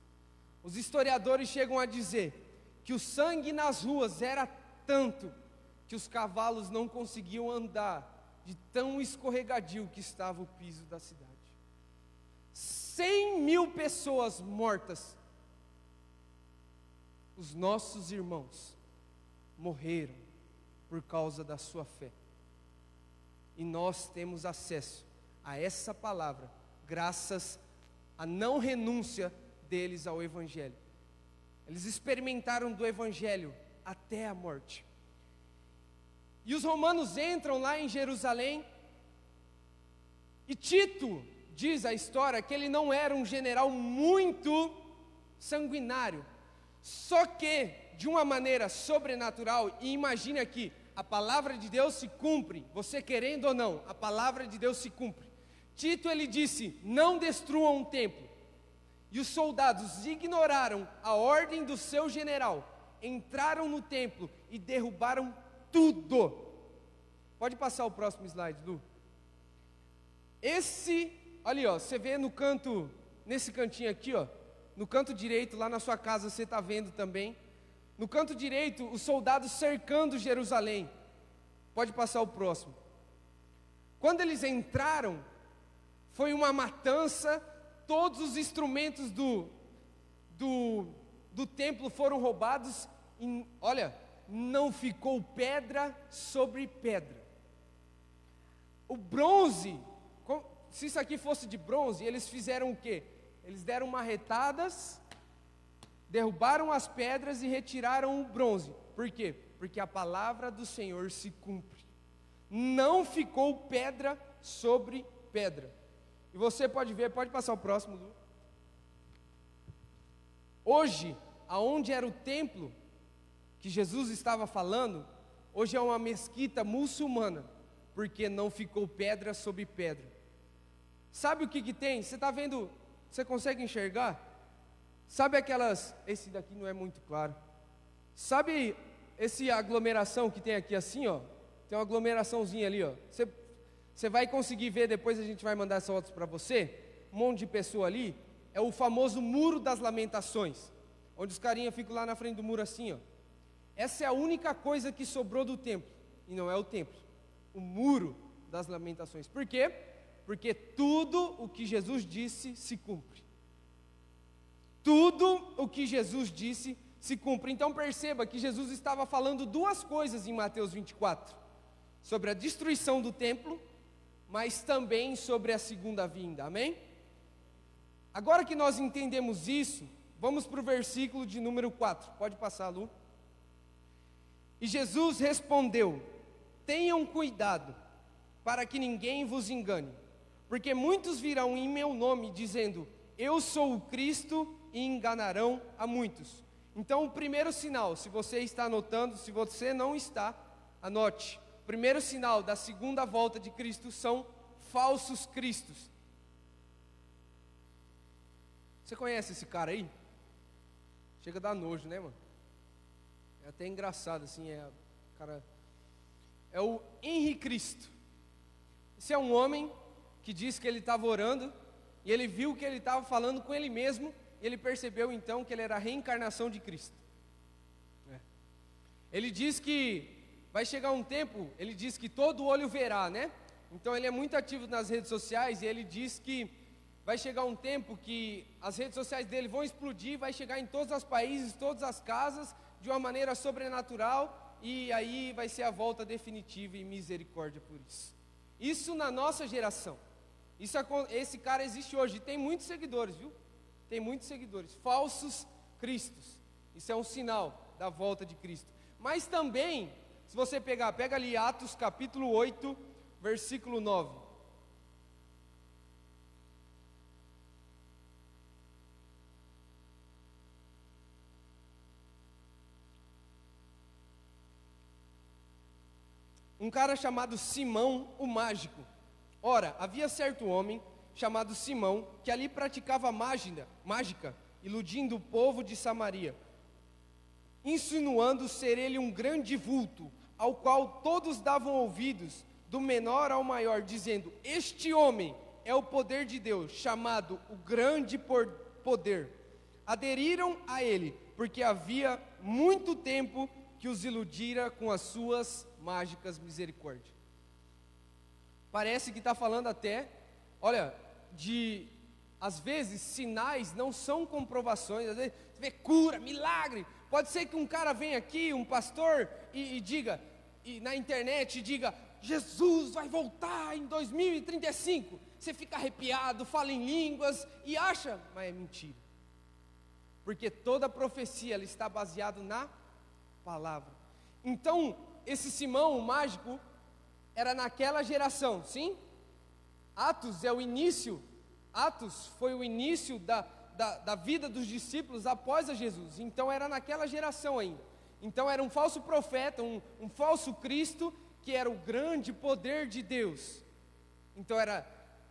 Os historiadores chegam a dizer que o sangue nas ruas era tanto que os cavalos não conseguiam andar de tão escorregadio que estava o piso da cidade. 100 mil pessoas mortas. Os nossos irmãos morreram por causa da sua fé. E nós temos acesso a essa palavra graças à não renúncia deles ao Evangelho. Eles experimentaram do Evangelho até a morte. E os romanos entram lá em Jerusalém, e Tito, diz a história, que ele não era um general muito sanguinário, só que de uma maneira sobrenatural, e imagine aqui, a palavra de Deus se cumpre, você querendo ou não, a palavra de Deus se cumpre. Tito, ele disse, não destruam o templo, e os soldados ignoraram a ordem do seu general, entraram no templo e derrubaram tudo. Pode passar o próximo slide, Lu. Ali ó, você vê no canto, nesse cantinho aqui ó, no canto direito, lá na sua casa você está vendo também, no canto direito, os soldados cercando Jerusalém. Pode passar o próximo. Quando eles entraram, foi uma matança, todos os instrumentos do templo foram roubados, e, olha, não ficou pedra sobre pedra. O bronze, se isso aqui fosse de bronze, eles fizeram o quê? Eles deram marretadas, derrubaram as pedras e retiraram o bronze. Por quê? Porque a palavra do Senhor se cumpre. Não ficou pedra sobre pedra. E você pode ver, pode passar o próximo, Lu. Hoje, aonde era o templo que Jesus estava falando, hoje é uma mesquita muçulmana, porque não ficou pedra sobre pedra. Sabe o que tem? Você está vendo, você consegue enxergar? Sabe aquelas, esse daqui não é muito claro. Sabe esse aglomeração que tem aqui assim, ó? Tem uma aglomeraçãozinha ali, ó. Você vai conseguir ver, depois a gente vai mandar essas fotos para você. Um monte de pessoa ali. É o famoso Muro das Lamentações, onde os carinha ficam lá na frente do muro assim, ó. Essa é a única coisa que sobrou do templo, e não é o templo, o Muro das Lamentações. Por quê? Porque tudo o que Jesus disse se cumpre. Tudo o que Jesus disse se cumpre. Então perceba que Jesus estava falando duas coisas em Mateus 24, sobre a destruição do templo, mas também sobre a segunda vinda, amém? Agora que nós entendemos isso, vamos para o versículo de número 4, pode passar, Lu. E Jesus respondeu, tenham cuidado, para que ninguém vos engane, Porque muitos virão em meu nome dizendo, eu sou o Cristo, e enganarão a muitos. Então o primeiro sinal, se você está anotando, se você não está, anote. O primeiro sinal da segunda volta de Cristo são falsos cristos. Você conhece esse cara aí? Chega a dar nojo, né, mano? É até engraçado assim, cara, é o Henri Cristo. Esse é um homem que diz que ele estava orando e ele viu que ele estava falando com ele mesmo. E ele percebeu então que ele era a reencarnação de Cristo. Ele diz que vai chegar um tempo, ele diz que todo olho verá, né? Então ele é muito ativo nas redes sociais e ele diz que vai chegar um tempo que as redes sociais dele vão explodir, vai chegar em todos os países, todas as casas, de uma maneira sobrenatural, e aí vai ser a volta definitiva e misericórdia por isso. Isso na nossa geração. Esse cara existe hoje, e tem muitos seguidores, viu? Tem muitos seguidores, falsos cristos. Isso é um sinal da volta de Cristo. Mas também, se você pega ali Atos capítulo 8, versículo 9. Um cara chamado Simão, o mágico. Ora, havia certo homem chamado Simão, que ali praticava mágica, iludindo o povo de Samaria, insinuando ser ele um grande vulto, ao qual todos davam ouvidos, do menor ao maior, dizendo, este homem é o poder de Deus, chamado o grande poder. Aderiram a ele, porque havia muito tempo que os iludira com as suas mágicas misericórdia. Parece que está falando até, olha, às vezes, sinais não são comprovações, às vezes, você vê cura, milagre, pode ser que um cara venha aqui, um pastor, e diga, e na internet, diga, Jesus vai voltar em 2035, você fica arrepiado, fala em línguas, e acha, mas é mentira, porque toda profecia, ela está baseada na palavra. Então, esse Simão, o mágico, era naquela geração, sim? Atos foi o início da vida dos discípulos após a Jesus. Então era naquela geração ainda. Então era um falso profeta, um falso Cristo, que era o grande poder de Deus. Então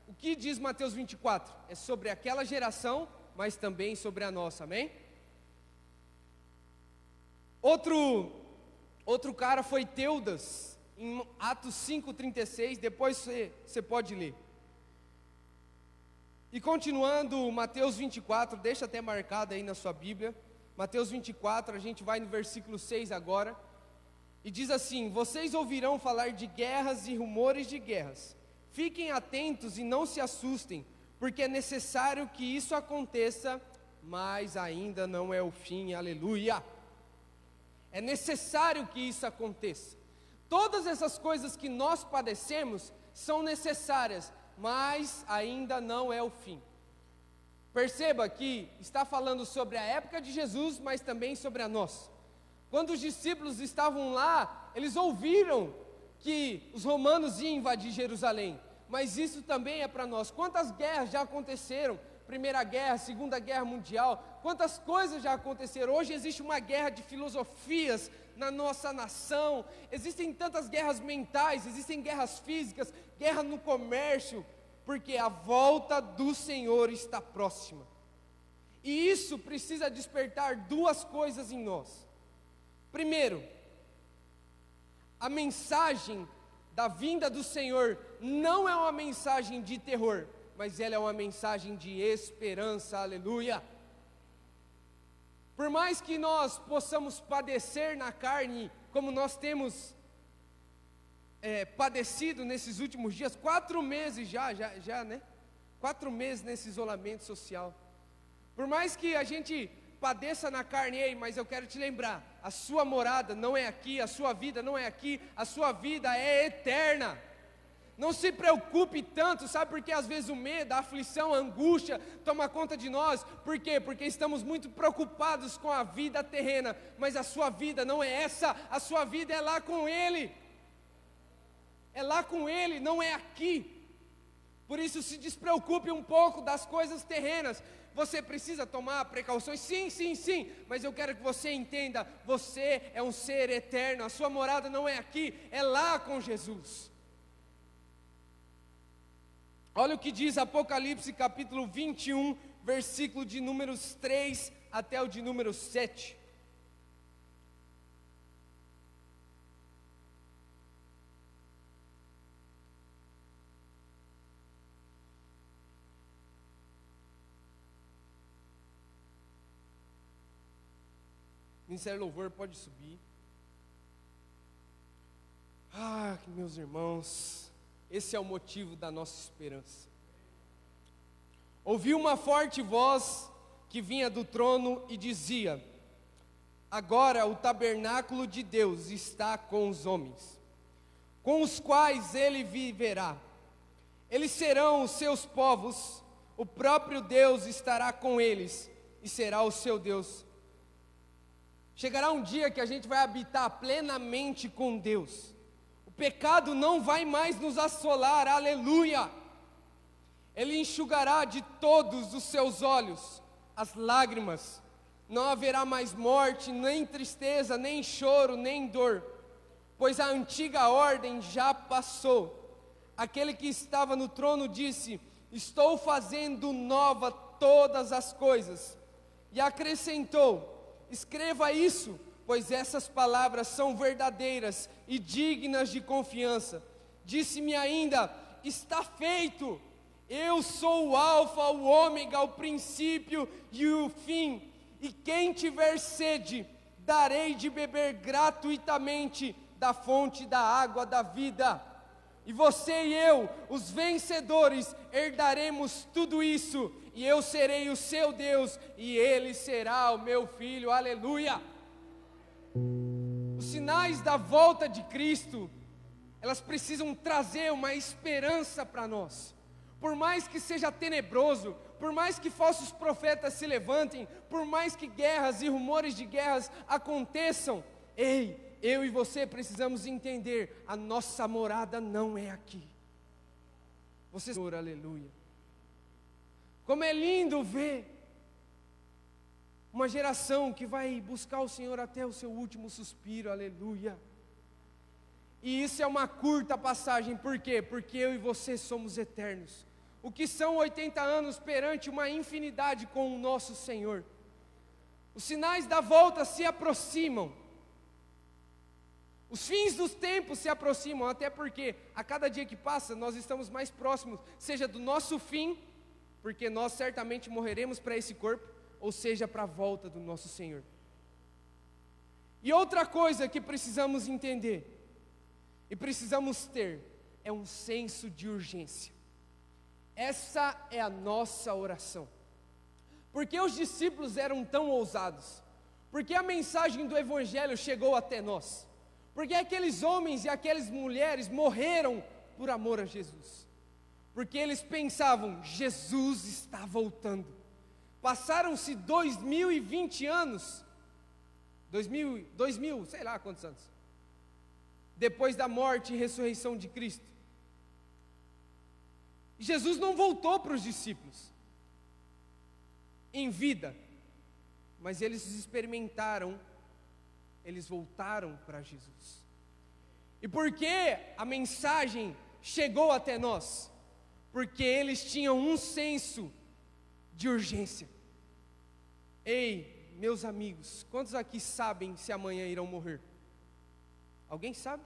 o que diz Mateus 24? É sobre aquela geração, mas também sobre a nossa, amém? Outro cara foi Teudas, em Atos 5,36, depois você pode ler. E continuando, Mateus 24, deixa até marcado aí na sua Bíblia, Mateus 24, a gente vai no versículo 6 agora, e diz assim, vocês ouvirão falar de guerras e rumores de guerras, fiquem atentos e não se assustem, porque é necessário que isso aconteça, mas ainda não é o fim, aleluia, é necessário que isso aconteça, todas essas coisas que nós padecemos, são necessárias, mas ainda não é o fim. Perceba que está falando sobre a época de Jesus, mas também sobre a nossa. Quando os discípulos estavam lá, eles ouviram que os romanos iam invadir Jerusalém, mas isso também é para nós. Quantas guerras já aconteceram? Primeira Guerra, Segunda Guerra Mundial, quantas coisas já aconteceram? Hoje existe uma guerra de filosofias na nossa nação, existem tantas guerras mentais, existem guerras físicas, guerra no comércio, porque a volta do Senhor está próxima, e isso precisa despertar duas coisas em nós. Primeiro, a mensagem da vinda do Senhor não é uma mensagem de terror, mas ela é uma mensagem de esperança, aleluia. Por mais que nós possamos padecer na carne, como nós temos padecido nesses últimos dias, 4 meses já, né? 4 meses nesse isolamento social. Por mais que a gente padeça na carne, ei, mas eu quero te lembrar, a sua morada não é aqui, a sua vida não é aqui, a sua vida é eterna. Não se preocupe tanto, sabe por que às vezes o medo, a aflição, a angústia toma conta de nós? Por quê? Porque estamos muito preocupados com a vida terrena, mas a sua vida não é essa, a sua vida é lá com Ele. É lá com Ele, não é aqui. Por isso, se despreocupe um pouco das coisas terrenas. Você precisa tomar precauções? Sim, sim, sim. Mas eu quero que você entenda: você é um ser eterno. A sua morada não é aqui, é lá com Jesus. Olha o que diz Apocalipse capítulo 21, versículo de números 3 até o de número 7. Ministério Louvor pode subir. Meus irmãos, esse é o motivo da nossa esperança. Ouvi uma forte voz que vinha do trono e dizia: agora o tabernáculo de Deus está com os homens, com os quais ele viverá. Eles serão os seus povos, o próprio Deus estará com eles e será o seu Deus. Chegará um dia que a gente vai habitar plenamente com Deus. O pecado não vai mais nos assolar, aleluia. Ele enxugará de todos os seus olhos as lágrimas. Não haverá mais morte, nem tristeza, nem choro, nem dor, pois a antiga ordem já passou. Aquele que estava no trono disse: estou fazendo nova todas as coisas. E acrescentou: escreva isso, pois essas palavras são verdadeiras e dignas de confiança. Disse-me ainda: está feito. Eu sou o Alfa, o Ômega, o princípio e o fim. E quem tiver sede, darei de beber gratuitamente da fonte da água da vida. E você e eu, os vencedores, herdaremos tudo isso. E eu serei o seu Deus, e ele será o meu filho, aleluia. Os sinais da volta de Cristo, elas precisam trazer uma esperança para nós. Por mais que seja tenebroso, por mais que falsos profetas se levantem, por mais que guerras e rumores de guerras aconteçam, eu e você precisamos entender: a nossa morada não é aqui. Vocês, aleluia. Como é lindo ver uma geração que vai buscar o Senhor até o seu último suspiro, aleluia. E isso é uma curta passagem, por quê? Porque eu e você somos eternos. O que são 80 anos perante uma infinidade com o nosso Senhor? Os sinais da volta se aproximam. Os fins dos tempos se aproximam, até porque a cada dia que passa nós estamos mais próximos, seja do nosso fim, porque nós certamente morreremos para esse corpo, ou seja, para a volta do nosso Senhor. E outra coisa que precisamos entender, e precisamos ter, é um senso de urgência. Essa é a nossa oração. Porque os discípulos eram tão ousados? Porque a mensagem do Evangelho chegou até nós? Porque aqueles homens e aquelas mulheres morreram por amor a Jesus? Porque eles pensavam: Jesus está voltando. Passaram-se 2020 anos, 2000, sei lá quantos anos, depois da morte e ressurreição de Cristo. Jesus não voltou para os discípulos em vida, mas eles experimentaram, eles voltaram para Jesus. E por que a mensagem chegou até nós? Porque eles tinham um senso de urgência. Ei, meus amigos, quantos aqui sabem se amanhã irão morrer? Alguém sabe?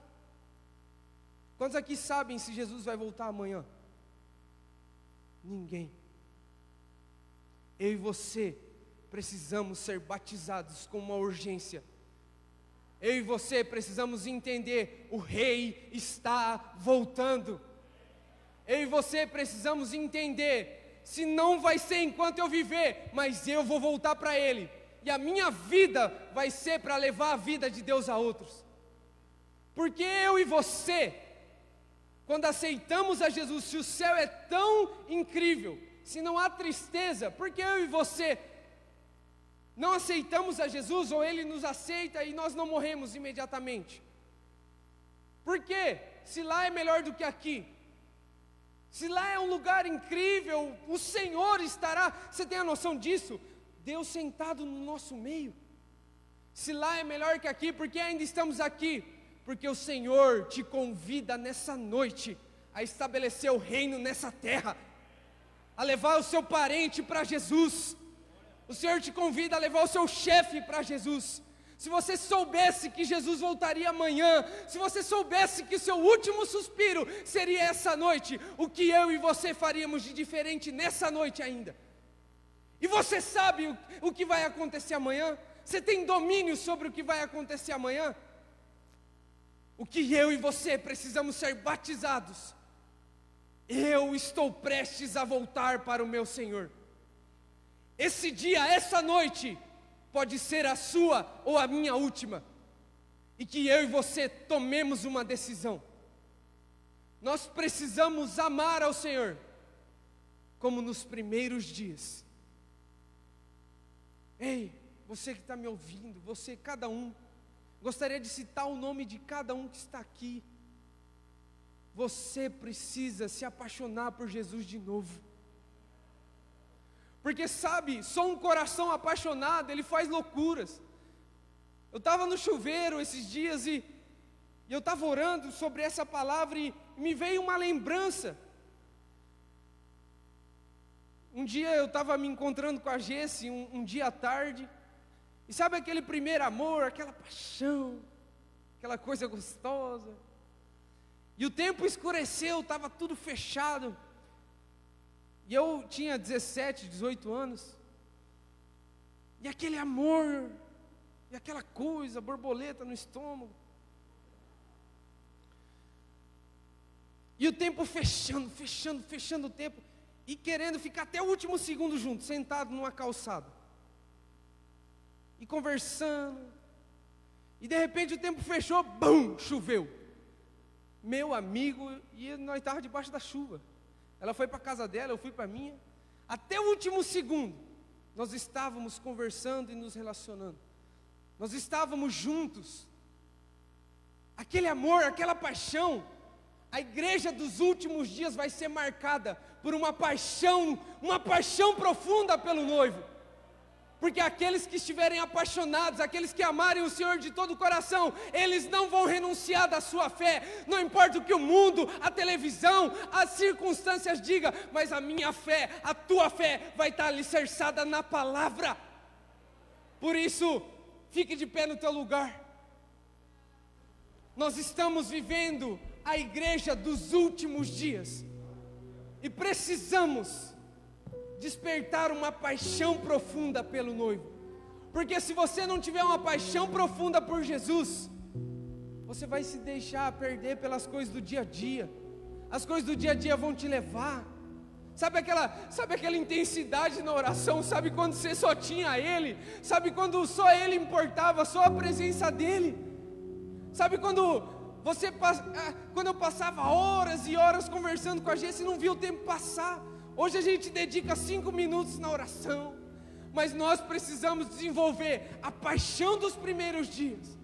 Quantos aqui sabem se Jesus vai voltar amanhã? Ninguém. Eu e você precisamos ser batizados com uma urgência. Eu e você precisamos entender: o Rei está voltando. Eu e você precisamos entender: se não vai ser enquanto eu viver, mas eu vou voltar para Ele, e a minha vida vai ser para levar a vida de Deus a outros. Porque eu e você, quando aceitamos a Jesus, se o céu é tão incrível, se não há tristeza, porque eu e você não aceitamos a Jesus, ou Ele nos aceita e nós não morremos imediatamente? Por quê? Se lá é melhor do que aqui. Se lá é um lugar incrível, o Senhor estará. Você tem a noção disso? Deus sentado no nosso meio. Se lá é melhor que aqui, porque ainda estamos aqui? Porque o Senhor te convida nessa noite a estabelecer o reino nessa terra, a levar o seu parente para Jesus. O Senhor te convida a levar o seu chefe para Jesus. Se você soubesse que Jesus voltaria amanhã, se você soubesse que o seu último suspiro seria essa noite, o que eu e você faríamos de diferente nessa noite ainda? E você sabe o que vai acontecer amanhã? Você tem domínio sobre o que vai acontecer amanhã? O que eu e você precisamos ser batizados. Eu estou prestes a voltar para o meu Senhor. Esse dia, essa noite, pode ser a sua ou a minha última. E que eu e você tomemos uma decisão. Nós precisamos amar ao Senhor, como nos primeiros dias. Ei, você que está me ouvindo, você, cada um, gostaria de citar o nome de cada um que está aqui. Você precisa se apaixonar por Jesus de novo. Porque sabe, só um coração apaixonado, ele faz loucuras. Eu estava no chuveiro esses dias e eu estava orando sobre essa palavra e me veio uma lembrança. Um dia eu estava me encontrando com a Jessie, um dia à tarde. E sabe aquele primeiro amor, aquela paixão, aquela coisa gostosa. E o tempo escureceu, estava tudo fechado. E eu tinha 17, 18 anos. E aquele amor, e aquela coisa, borboleta no estômago. E o tempo fechando o tempo. E querendo ficar até o último segundo junto, sentado numa calçada. E conversando. E de repente o tempo fechou, bum, choveu. Meu amigo, e nós estávamos debaixo da chuva. Ela foi para a casa dela, eu fui para a minha. Até o último segundo, nós estávamos conversando e nos relacionando. Nós estávamos juntos. Aquele amor, aquela paixão. A igreja dos últimos dias vai ser marcada por uma paixão profunda pelo noivo. Porque aqueles que estiverem apaixonados, aqueles que amarem o Senhor de todo o coração, eles não vão renunciar da sua fé. Não importa o que o mundo, a televisão, as circunstâncias digam, mas a minha fé, a tua fé vai estar alicerçada na palavra. Por isso, fique de pé no teu lugar. Nós estamos vivendo a igreja dos últimos dias. E precisamos despertar uma paixão profunda pelo noivo. Porque se você não tiver uma paixão profunda por Jesus, você vai se deixar perder pelas coisas do dia a dia. As coisas do dia a dia vão te levar. Sabe aquela intensidade na oração? Sabe quando você só tinha Ele? Sabe quando só Ele importava, só a presença dEle? Sabe quando eu passava horas e horas conversando com a gente e não via o tempo passar? Hoje a gente dedica 5 minutos na oração, mas nós precisamos desenvolver a paixão dos primeiros dias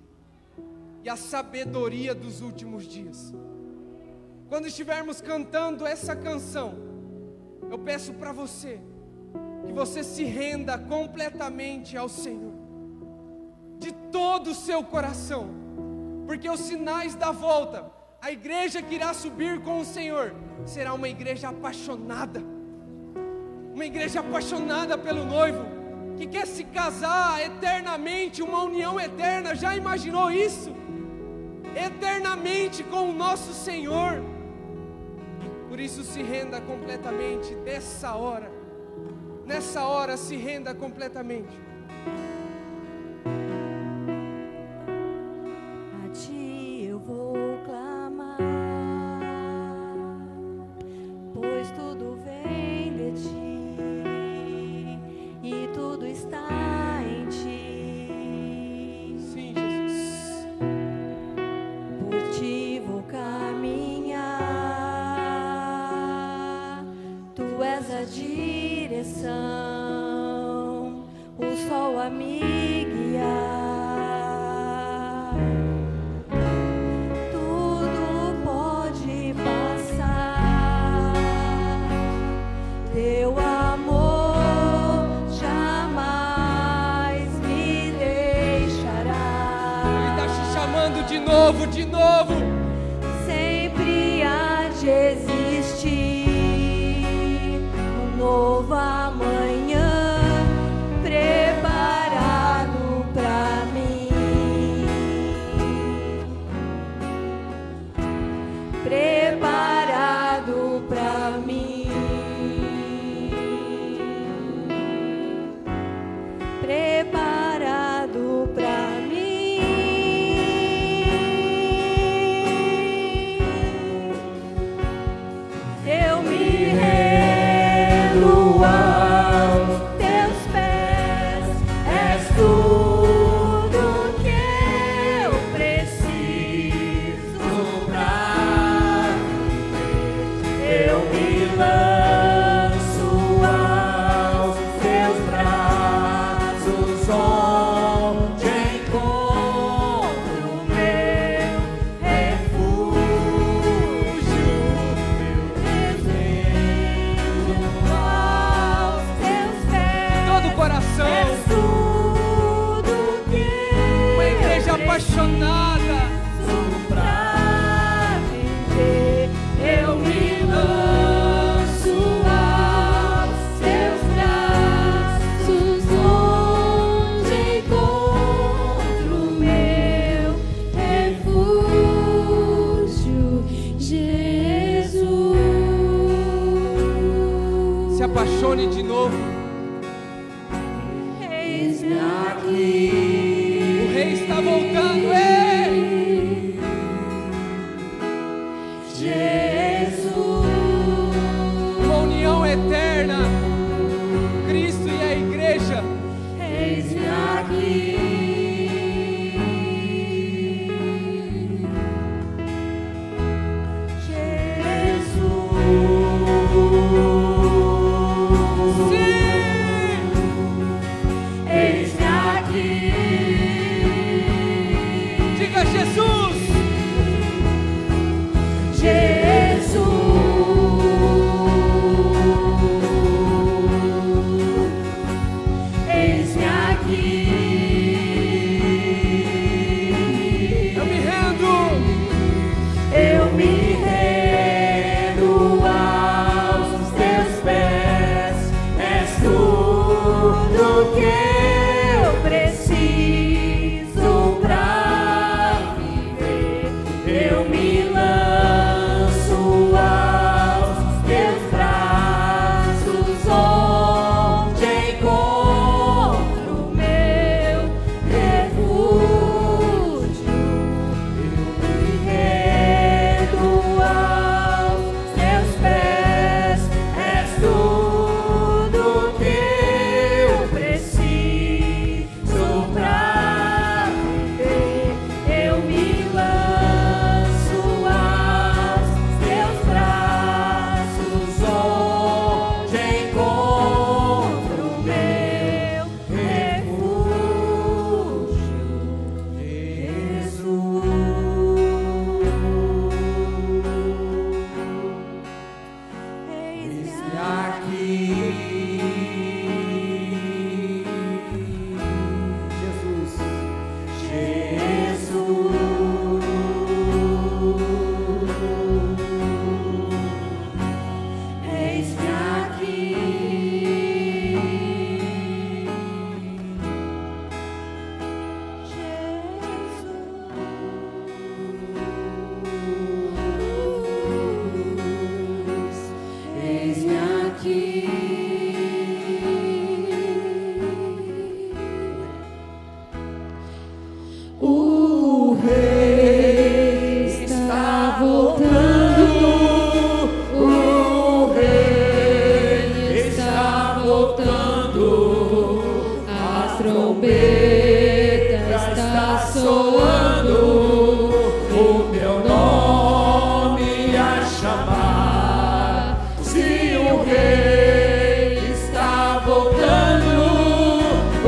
e a sabedoria dos últimos dias. Quando estivermos cantando essa canção, eu peço para você que você se renda completamente ao Senhor, de todo o seu coração, porque os sinais da volta, a igreja que irá subir com o Senhor, será uma igreja apaixonada. Uma igreja apaixonada pelo noivo, que quer se casar eternamente, uma união eterna. Já imaginou isso? Eternamente com o nosso Senhor. Por isso se renda completamente nessa hora. Nessa hora se renda completamente. A ti eu vou clamar, pois tudo vem de ti. E tudo está em ti. Sim, Jesus. Por ti vou caminhar. Tu és a direção, o sol a me guiar. Tudo pode passar, de novo, de novo. Sempre há de existir um novo amanhã preparado pra mim. Preparado pra mim. Preparado pra mim. Eu me rendo aos teus pés, és tudo que eu preciso pra viver. Eu me lanço aos teus braços, onde encontro meu refúgio. Aos teus pés, Todo o coração. és tudo que Uma igreja apaixonada. pra viver. Eu me lanço aos teus braços, onde encontro meu refúgio, Jesus. Se apaixone de novo. Eis-me aqui. O rei está voltando. Ei! Jesus, Uma união eterna. Cristo e a igreja. eis-me aqui. Jesus, Sim! eis-me aqui. Diga Jesus. Jesus, eis-me aqui. Eu me rendo. Eu me rendo aos teus pés, és tudo que eu preciso pra viver. Eu me lanço aos teus braços, onde encontro meu refúgio. Eu me rendo aos teus pés, és tudo que eu preciso pra viver. Eu me lanço aos teus braços, onde encontro meu refúgio, Jesus. Eis-me aqui. Jesus. Jesus, eis-me aqui. Jesus, eis-me aqui. O rei está voltando. O rei está voltando. A trombeta está soando. O teu nome a chamar. Se o rei está voltando, o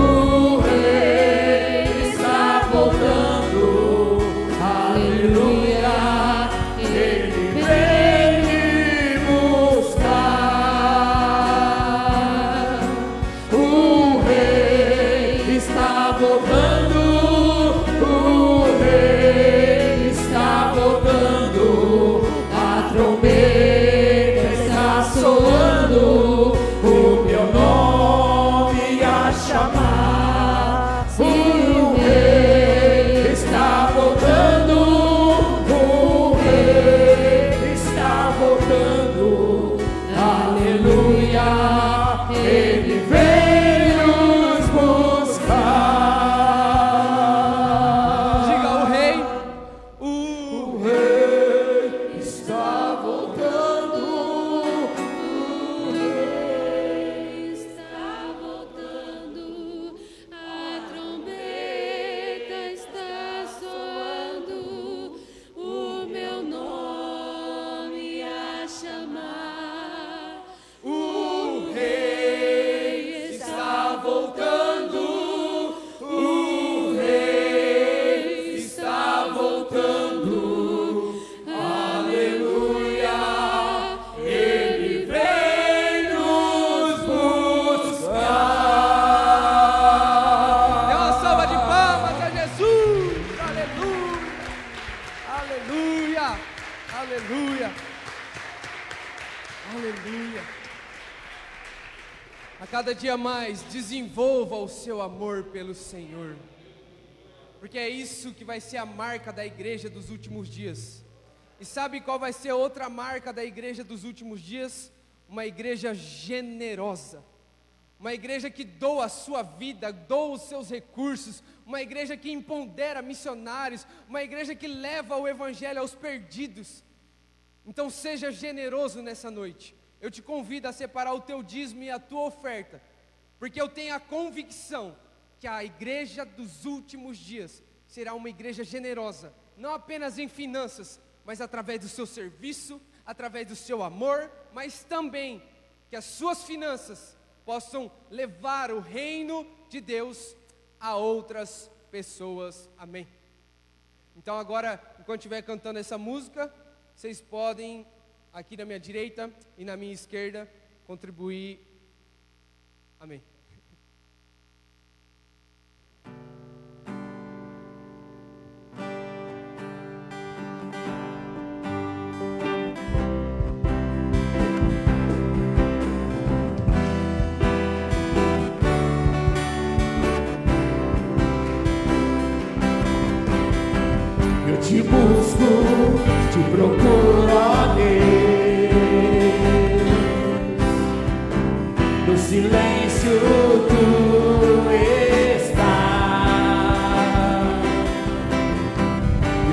rei está voltando. Aleluia, ele vem me buscar. O rei está voltando. O rei Aleluia. A cada dia mais, desenvolva o seu amor pelo Senhor. Porque é isso que vai ser a marca da igreja dos últimos dias. E sabe qual vai ser outra marca da igreja dos últimos dias? Uma igreja generosa. Uma igreja que doa a sua vida, doa os seus recursos. Uma igreja que empodera missionários. Uma igreja que leva o evangelho aos perdidos. Então seja generoso nessa noite. Eu te convido a separar o teu dízimo e a tua oferta. Porque eu tenho a convicção que a igreja dos últimos dias será uma igreja generosa. Não apenas em finanças, mas através do seu serviço, através do seu amor, mas também que as suas finanças possam levar o reino de Deus a outras pessoas. Amém. Então agora, enquanto estiver cantando essa música, vocês podem, aqui na minha direita e na minha esquerda, contribuir. Amém. Te busco, te procuro, ó Deus. No silêncio tu estás.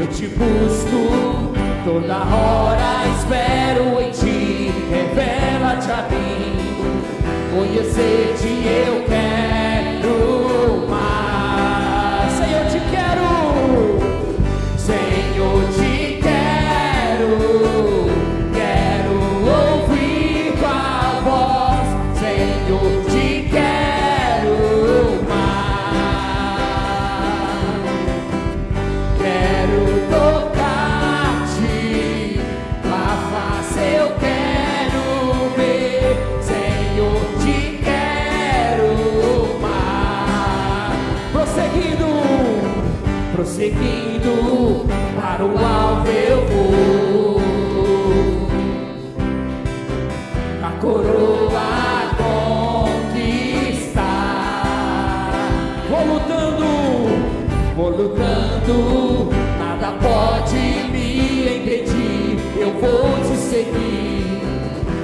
Eu te busco toda hora, espero em ti. Revela-te a mim, conhecer-te eu quero mais. Senhor, te quero. Senhor, te quero, quero ouvir tua voz. Senhor, te quero mais. Quero tocar-te, tua face eu quero ver. Senhor, te quero mais. Prosseguindo, para o alvo eu vou, a coroa conquistar. Vou lutando, nada pode me impedir. Eu vou te seguir,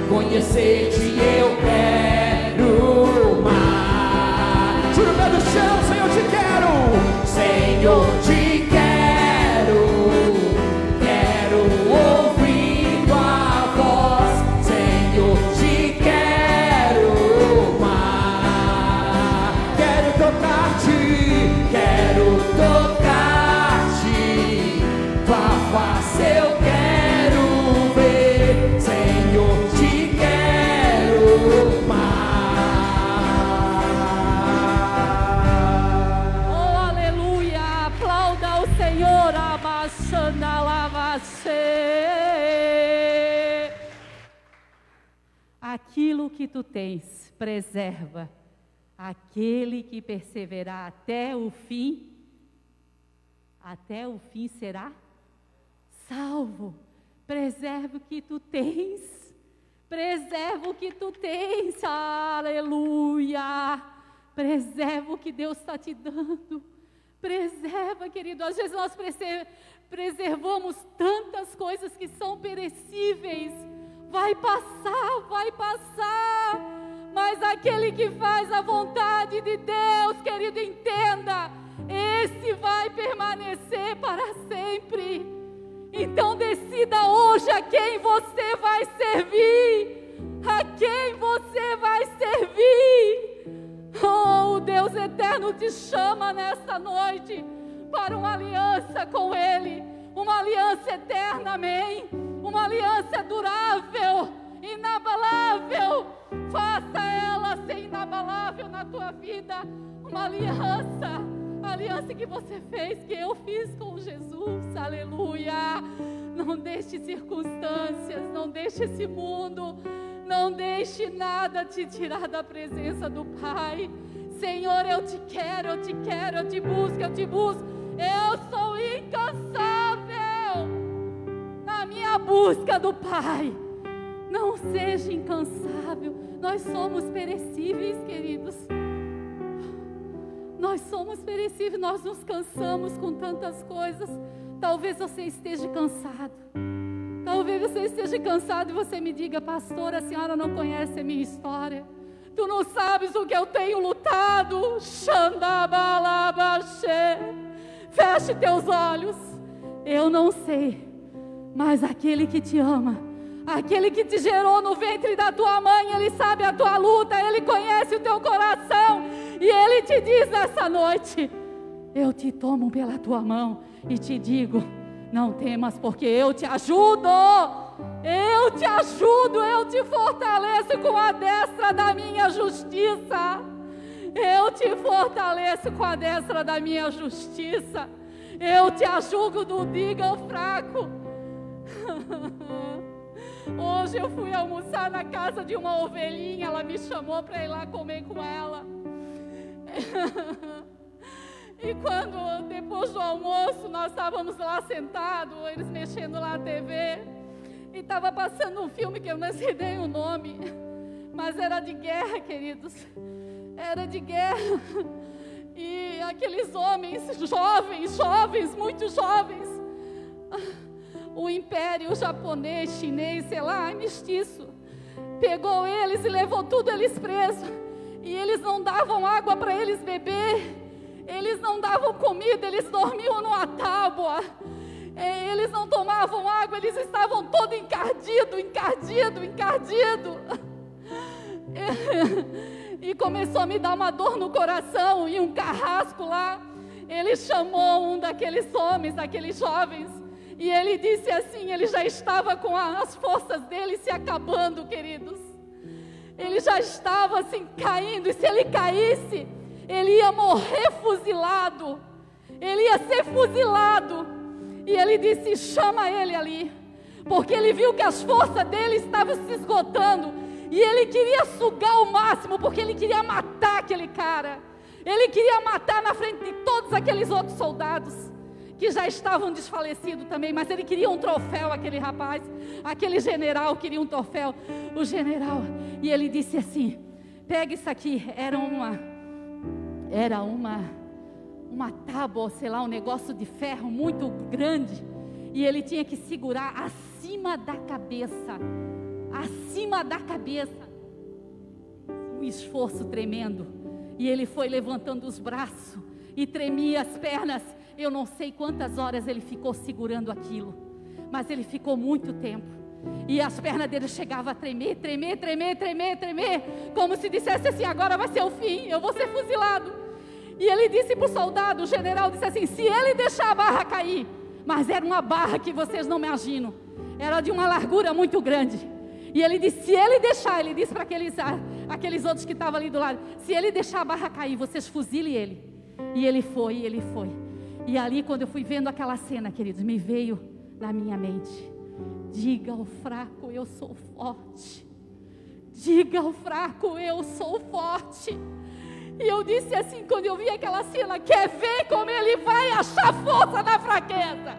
conhecer-te eu quero mais. Tira o pé do chão, Senhor, te quero. Senhor, te quero, quero ouvir tua voz. Senhor, te quero mais. Quero tocar-te, tua face eu quero ver. Senhor, te quero mais. Oh, aleluia! Aplauda o Senhor, abaixando lavacê. Aquilo que tu tens, preserva. Aquele que perseverar até o fim será salvo. Preserva o que tu tens. Preserva o que tu tens. Aleluia. Preserva o que Deus está te dando. Preserva, querido. Às vezes nós preservamos tantas coisas que são perecíveis. Vai passar, vai passar. Mas aquele que faz a vontade de Deus, querido, entenda, esse vai permanecer para sempre. Então decida hoje a quem você vai servir. A quem você vai servir. Oh, o Deus eterno te chama nesta noite para uma aliança com Ele. Uma aliança eterna, amém? Uma aliança durável, inabalável. Faça ela ser inabalável na tua vida. Uma aliança, a aliança que você fez, que eu fiz com Jesus, aleluia. Não deixe circunstâncias, não deixe esse mundo, não deixe nada te tirar da presença do Pai. Senhor, eu te quero, eu te quero, eu te busco, eu te busco. Eu sou incansável na minha busca do Pai. Não seja incansável. Nós somos perecíveis, queridos. Nós somos perecíveis, nós nos cansamos com tantas coisas. Talvez você esteja cansado. Talvez você esteja cansado e você me diga: pastora, a senhora não conhece a minha história. Tu não sabes o que eu tenho lutado. Feche teus olhos. Eu não sei, mas aquele que te ama, aquele que te gerou no ventre da tua mãe, Ele sabe a tua luta, Ele conhece o teu coração. E Ele te diz nessa noite: eu te tomo pela tua mão e te digo: não temas, porque eu te ajudo. Eu te ajudo, eu te fortaleço com a destra da minha justiça. Eu te fortaleço com a destra da minha justiça. Eu te ajudo, diga ao fraco. Hoje eu fui almoçar na casa de uma ovelhinha. Ela me chamou para ir lá comer com ela. E quando, depois do almoço, nós estávamos lá sentados, eles mexendo lá na TV, e estava passando um filme que eu não sei nem o nome, mas era de guerra, queridos. Era de guerra. E aqueles homens, jovens, muito jovens, o império japonês, chinês, sei lá, mestiço, pegou eles e levou tudo eles presos. E eles não davam água para eles beber. Eles não davam comida, eles dormiam numa tábua. Eles não tomavam água, eles estavam todos encardidos. E começou a me dar uma dor no coração. E um carrasco lá, ele chamou um daqueles homens, daqueles jovens, e ele disse assim, ele já estava com as forças dele se acabando, queridos. Ele já estava assim caindo, e se ele caísse, ele ia morrer fuzilado. Ele ia ser fuzilado. E ele disse: chama ele ali. Porque ele viu que as forças dele estavam se esgotando. E ele queria sugar o máximo, porque ele queria matar aquele cara. Ele queria matar na frente de todos aqueles outros soldados que já estavam desfalecidos também. Mas ele queria um troféu, aquele rapaz. Aquele general queria um troféu. O general. E ele disse assim: pega isso aqui. Era uma tábua, sei lá, um negócio de ferro muito grande, e ele tinha que segurar acima da cabeça, um esforço tremendo, e ele foi levantando os braços, e tremia as pernas. Eu não sei quantas horas ele ficou segurando aquilo, mas ele ficou muito tempo, e as pernas dele chegavam a tremer, como se dissesse assim: agora vai ser o fim, eu vou ser fuzilado. E ele disse para o soldado, o general disse assim: se ele deixar a barra cair, mas era uma barra que vocês não imaginam, era de uma largura muito grande. E ele disse: se ele deixar, ele disse para aqueles outros que estavam ali do lado: se ele deixar a barra cair, vocês fuzilem ele. E ele foi. E ali, quando eu fui vendo aquela cena, queridos, me veio na minha mente: diga ao fraco, eu sou forte. Diga ao fraco, eu sou forte. E eu disse assim, quando eu vi aquela cena: quer ver como ele vai achar força na fraqueza?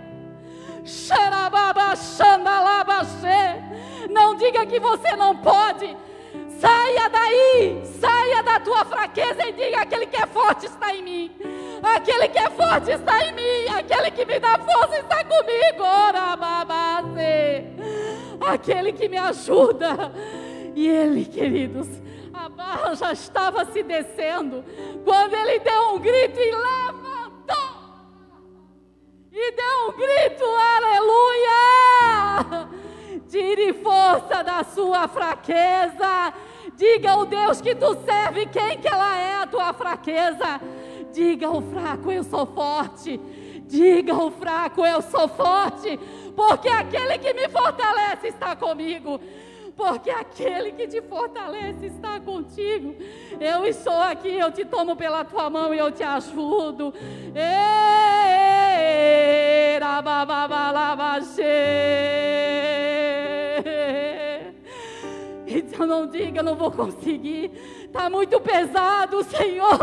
Não diga que você não pode. Saia daí, saia da tua fraqueza e diga: aquele que é forte está em mim. Aquele que é forte está em mim. Aquele que me dá força está comigo. Aquele que me ajuda. E ele, queridos, a barra já estava se descendo, quando ele deu um grito e levantou. E deu um grito: aleluia! Tire força da sua fraqueza. Diga ao Deus que tu serve quem que ela é a tua fraqueza. Diga ao fraco: eu sou forte. Diga ao fraco: eu sou forte, porque aquele que me fortalece está comigo. Porque aquele que te fortalece está contigo. Eu estou aqui, eu te tomo pela tua mão e eu te ajudo. Então não diga: não vou conseguir, está muito pesado, Senhor.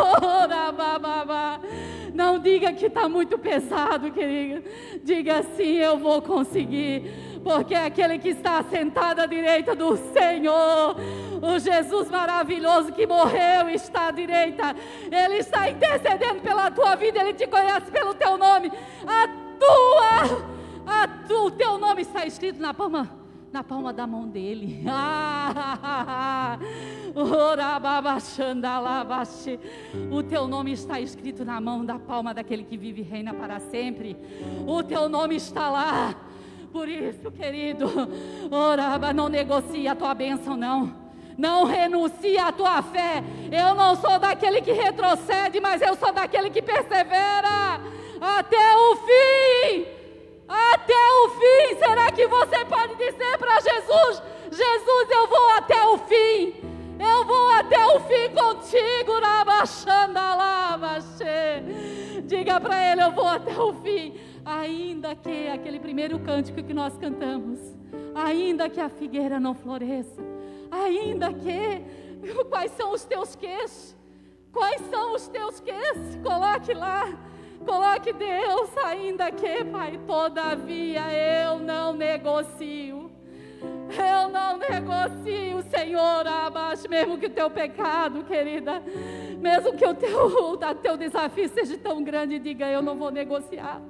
Não diga que está muito pesado, querida. Diga assim: eu vou conseguir, porque é aquele que está sentado à direita do Senhor, o Jesus maravilhoso que morreu está à direita, Ele está intercedendo pela tua vida, Ele te conhece pelo teu nome, o teu nome está escrito na palma da mão dele. O teu nome está escrito na mão da palma daquele que vive e reina para sempre. O teu nome está lá. Por isso, querido, não negocie a tua bênção, não renuncie à tua fé. Eu não sou daquele que retrocede, mas eu sou daquele que persevera até o fim. Até o fim. Será que você pode dizer para Jesus: Jesus, eu vou até o fim, eu vou até o fim contigo? Diga para Ele: eu vou até o fim. Ainda que aquele primeiro cântico que nós cantamos, ainda que a figueira não floresça, ainda que, quais são os teus queixos? Quais são os teus queixos? Coloque lá. Coloque: Deus, ainda que, Pai, todavia eu não negocio. Eu não negocio, Senhor, abaixo, mesmo que o teu pecado, querida, mesmo que o teu desafio seja tão grande, diga: eu não vou negociar.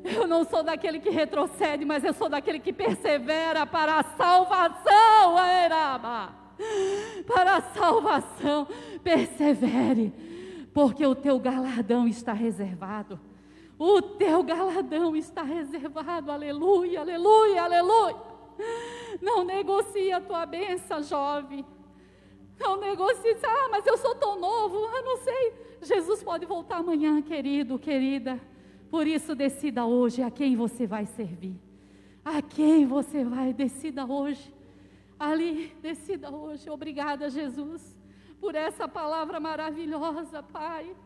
Eu não sou daquele que retrocede, mas eu sou daquele que persevera para a salvação. Para a salvação, persevere, porque o teu galardão está reservado. O teu galardão está reservado. Aleluia, aleluia, aleluia. Não negocie a tua bênção, jovem. Não negocie. Mas eu sou tão novo. Eu não sei. Jesus pode voltar amanhã, querido, querida. Por isso, decida hoje a quem você vai servir. A quem você vai, decida hoje. Ali, decida hoje. Obrigada, Jesus, por essa palavra maravilhosa, Pai.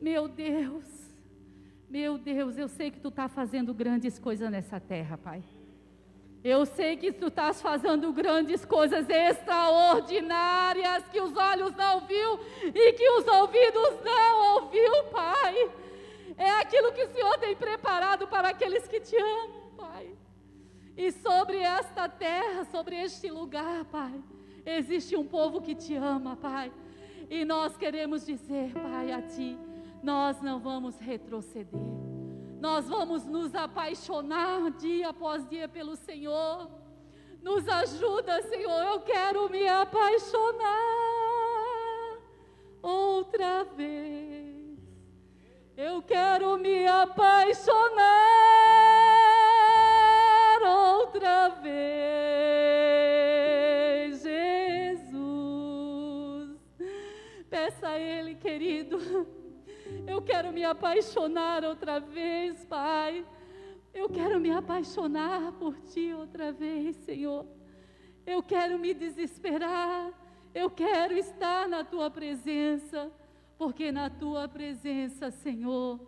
Meu Deus, eu sei que Tu está fazendo grandes coisas nessa terra, Pai. Eu sei que Tu estás fazendo grandes coisas extraordinárias, que os olhos não viu e que os ouvidos não ouviu, Pai. É aquilo que o Senhor tem preparado para aqueles que Te amam, Pai. E sobre esta terra, sobre este lugar, Pai, existe um povo que Te ama, Pai. E nós queremos dizer, Pai, a Ti: nós não vamos retroceder. Nós vamos nos apaixonar dia após dia pelo Senhor. Nos ajuda, Senhor. Eu quero me apaixonar outra vez. Eu quero me apaixonar outra vez, Jesus. Peça a Ele, querido: eu quero me apaixonar outra vez, Pai. Eu quero me apaixonar por Ti outra vez, Senhor. Eu quero me desesperar. Eu quero estar na Tua presença, porque na Tua presença, Senhor,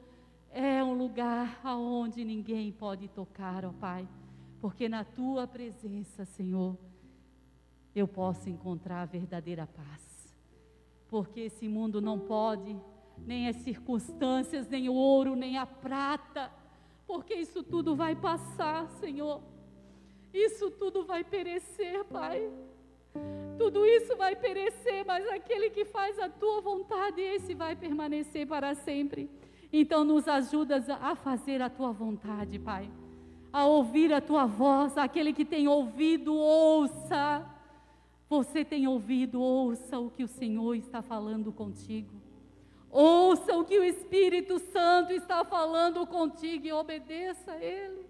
é um lugar aonde ninguém pode tocar, ó Pai. Porque na Tua presença, Senhor, eu posso encontrar a verdadeira paz. Porque esse mundo não pode, nem as circunstâncias, nem o ouro, nem a prata, porque isso tudo vai passar, Senhor. Isso tudo vai perecer, Pai. Tudo isso vai perecer, mas aquele que faz a Tua vontade, esse vai permanecer para sempre. Então nos ajudas a fazer a Tua vontade, Pai, a ouvir a Tua voz. Aquele que tem ouvido, ouça. Você tem ouvido, ouça o que o Senhor está falando contigo. Ouça o que o Espírito Santo está falando contigo e obedeça a Ele.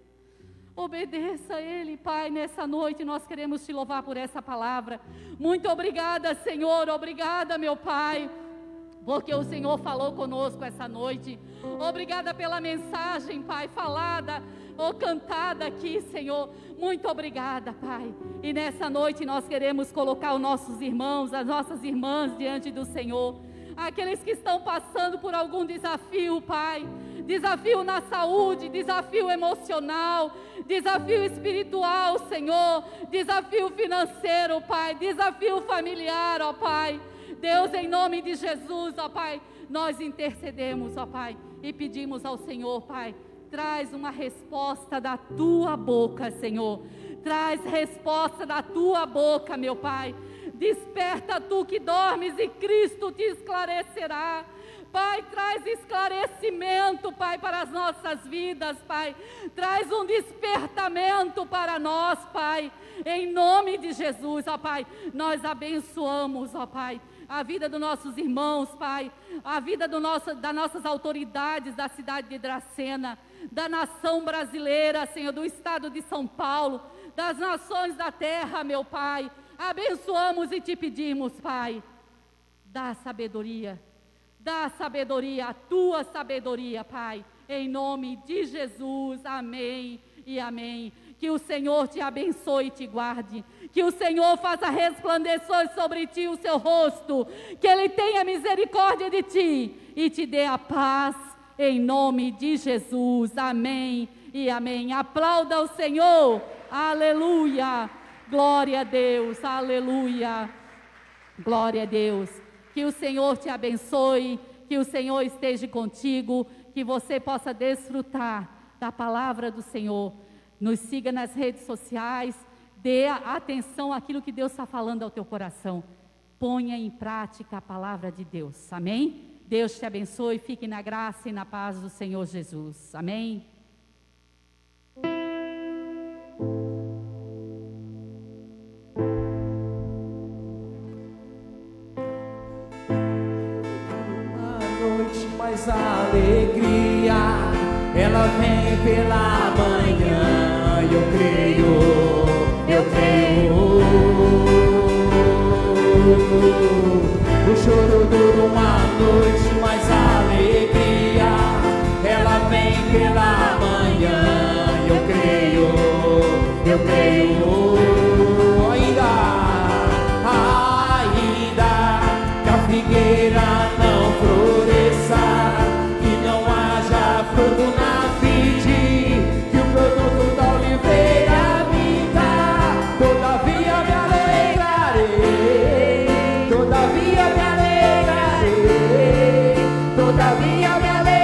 Obedeça a Ele, Pai. Nessa noite nós queremos Te louvar por essa palavra. Muito obrigada, Senhor. Obrigada, meu Pai, porque o Senhor falou conosco essa noite. Obrigada pela mensagem, Pai, falada ou cantada aqui, Senhor. Muito obrigada, Pai. E nessa noite nós queremos colocar os nossos irmãos, as nossas irmãs diante do Senhor. Aqueles que estão passando por algum desafio, Pai. Desafio na saúde, desafio emocional, desafio espiritual, Senhor. Desafio financeiro, Pai. Desafio familiar, ó Pai. Deus, em nome de Jesus, ó Pai, nós intercedemos, ó Pai, e pedimos ao Senhor, Pai, Traz uma resposta da tua boca, Senhor. Traz resposta da tua boca, meu Pai. Desperta tu que dormes e Cristo te esclarecerá. Pai, traz esclarecimento, Pai, para as nossas vidas, Pai. Traz um despertamento para nós, Pai. Em nome de Jesus, ó Pai, nós abençoamos, ó Pai, a vida dos nossos irmãos, Pai. A vida das nossas autoridades da cidade de Dracena, da nação brasileira, Senhor, do estado de São Paulo, das nações da terra, meu Pai. Abençoamos e te pedimos, Pai, dá sabedoria, a tua sabedoria, Pai, em nome de Jesus, amém e amém. Que o Senhor te abençoe e te guarde, que o Senhor faça resplandecer sobre ti o seu rosto, que Ele tenha misericórdia de ti e te dê a paz, em nome de Jesus, amém e amém. Aplauda o Senhor, aleluia, glória a Deus, aleluia, glória a Deus. Que o Senhor te abençoe, que o Senhor esteja contigo, que você possa desfrutar da palavra do Senhor. Nos siga nas redes sociais, dê atenção àquilo que Deus está falando ao teu coração. Ponha em prática a palavra de Deus, amém? Deus te abençoe, fique na graça e na paz do Senhor Jesus, amém? Mas a alegria, ela vem pela manhã. Eu creio. O choro dura uma noite, mas a alegria, ela vem pela manhã. Eu creio. Ainda que a figueira não floresça, que não haja fruto na vide, que o produto da oliveira minta, todavia me alegrarei, todavia me alegrarei, todavia me alegrarei.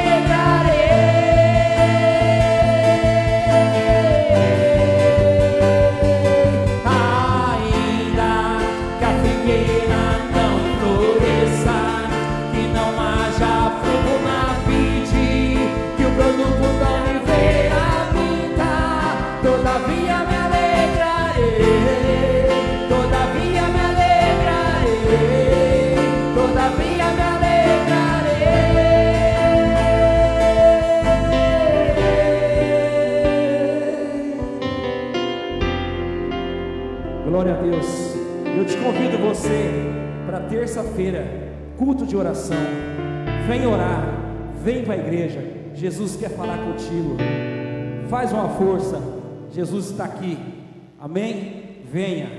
Ainda que a figueira não floresça, que não haja fruto na vide, que o produto da oliveira minta, todavia me alegrarei, todavia me alegrarei, todavia me alegrarei. Glória a Deus. Eu te convido você para terça-feira, culto de oração. Vem orar, vem para a igreja. Jesus quer falar contigo. Faz uma força, Jesus está aqui. Amém? Venha.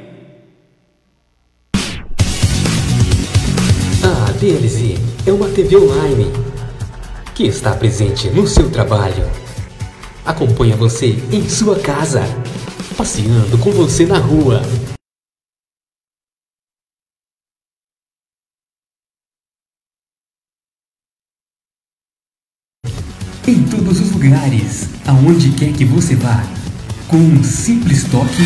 A DLZ é uma TV online que está presente no seu trabalho. Acompanha você em sua casa, passeando com você na rua. Em todos os lugares, aonde quer que você vá, com um simples toque,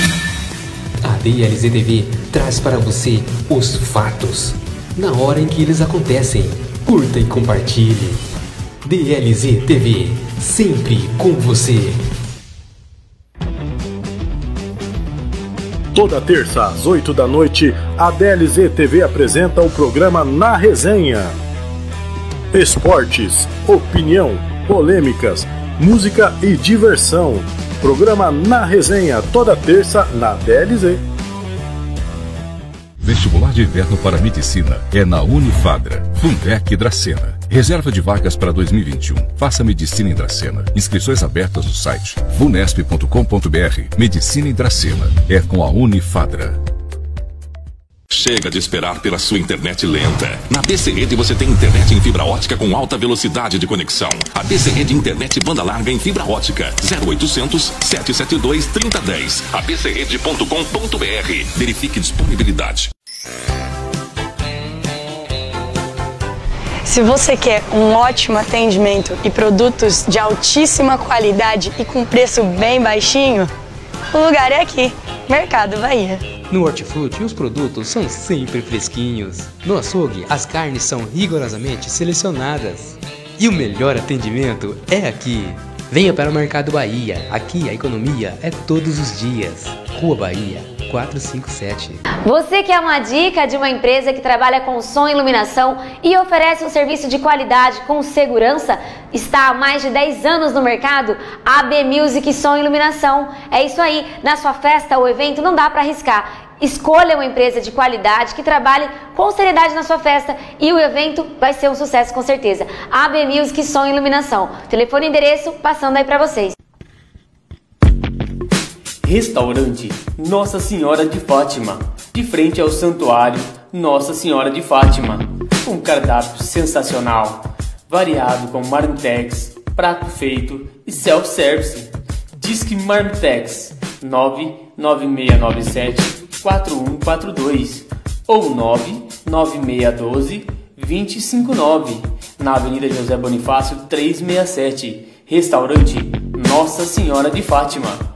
a DLZ TV traz para você os fatos, na hora em que eles acontecem. Curta e compartilhe. DLZ TV, sempre com você. Toda terça às 8 da noite, a DLZ TV apresenta o programa Na Resenha. Esportes, opinião, polêmicas, música e diversão. Programa Na Resenha, toda terça na DLZ. Vestibular de inverno para medicina é na Unifadra, Fundec Dracena. Reserva de vagas para 2021. Faça medicina em Dracena. Inscrições abertas no site funesp.com.br. Medicina em Dracena é com a Unifadra. Chega de esperar pela sua internet lenta. Na BC Rede você tem internet em fibra ótica com alta velocidade de conexão. A BC Rede internet banda larga em fibra ótica 0800 772 3010. abcrede.com.br. Verifique disponibilidade. Se você quer um ótimo atendimento e produtos de altíssima qualidade e com preço bem baixinho, o lugar é aqui, Mercado Bahia. No Hortifruti, os produtos são sempre fresquinhos. No açougue, as carnes são rigorosamente selecionadas. E o melhor atendimento é aqui. Venha para o Mercado Bahia. Aqui a economia é todos os dias. Rua Bahia, 457. Você quer uma dica de uma empresa que trabalha com som e iluminação e oferece um serviço de qualidade com segurança? Está há mais de 10 anos no mercado? AB Music Som e Iluminação. É isso aí, na sua festa ou evento não dá para arriscar. Escolha uma empresa de qualidade que trabalhe com seriedade na sua festa e o evento vai ser um sucesso com certeza. AB Music Som e Iluminação. Telefone e endereço passando aí para vocês. Restaurante Nossa Senhora de Fátima, de frente ao Santuário Nossa Senhora de Fátima. Um cardápio sensacional, variado com marmitex, prato feito e self-service. Disque Marmitex 99697-4142 ou 99612-2059, na Avenida José Bonifácio 367. Restaurante Nossa Senhora de Fátima.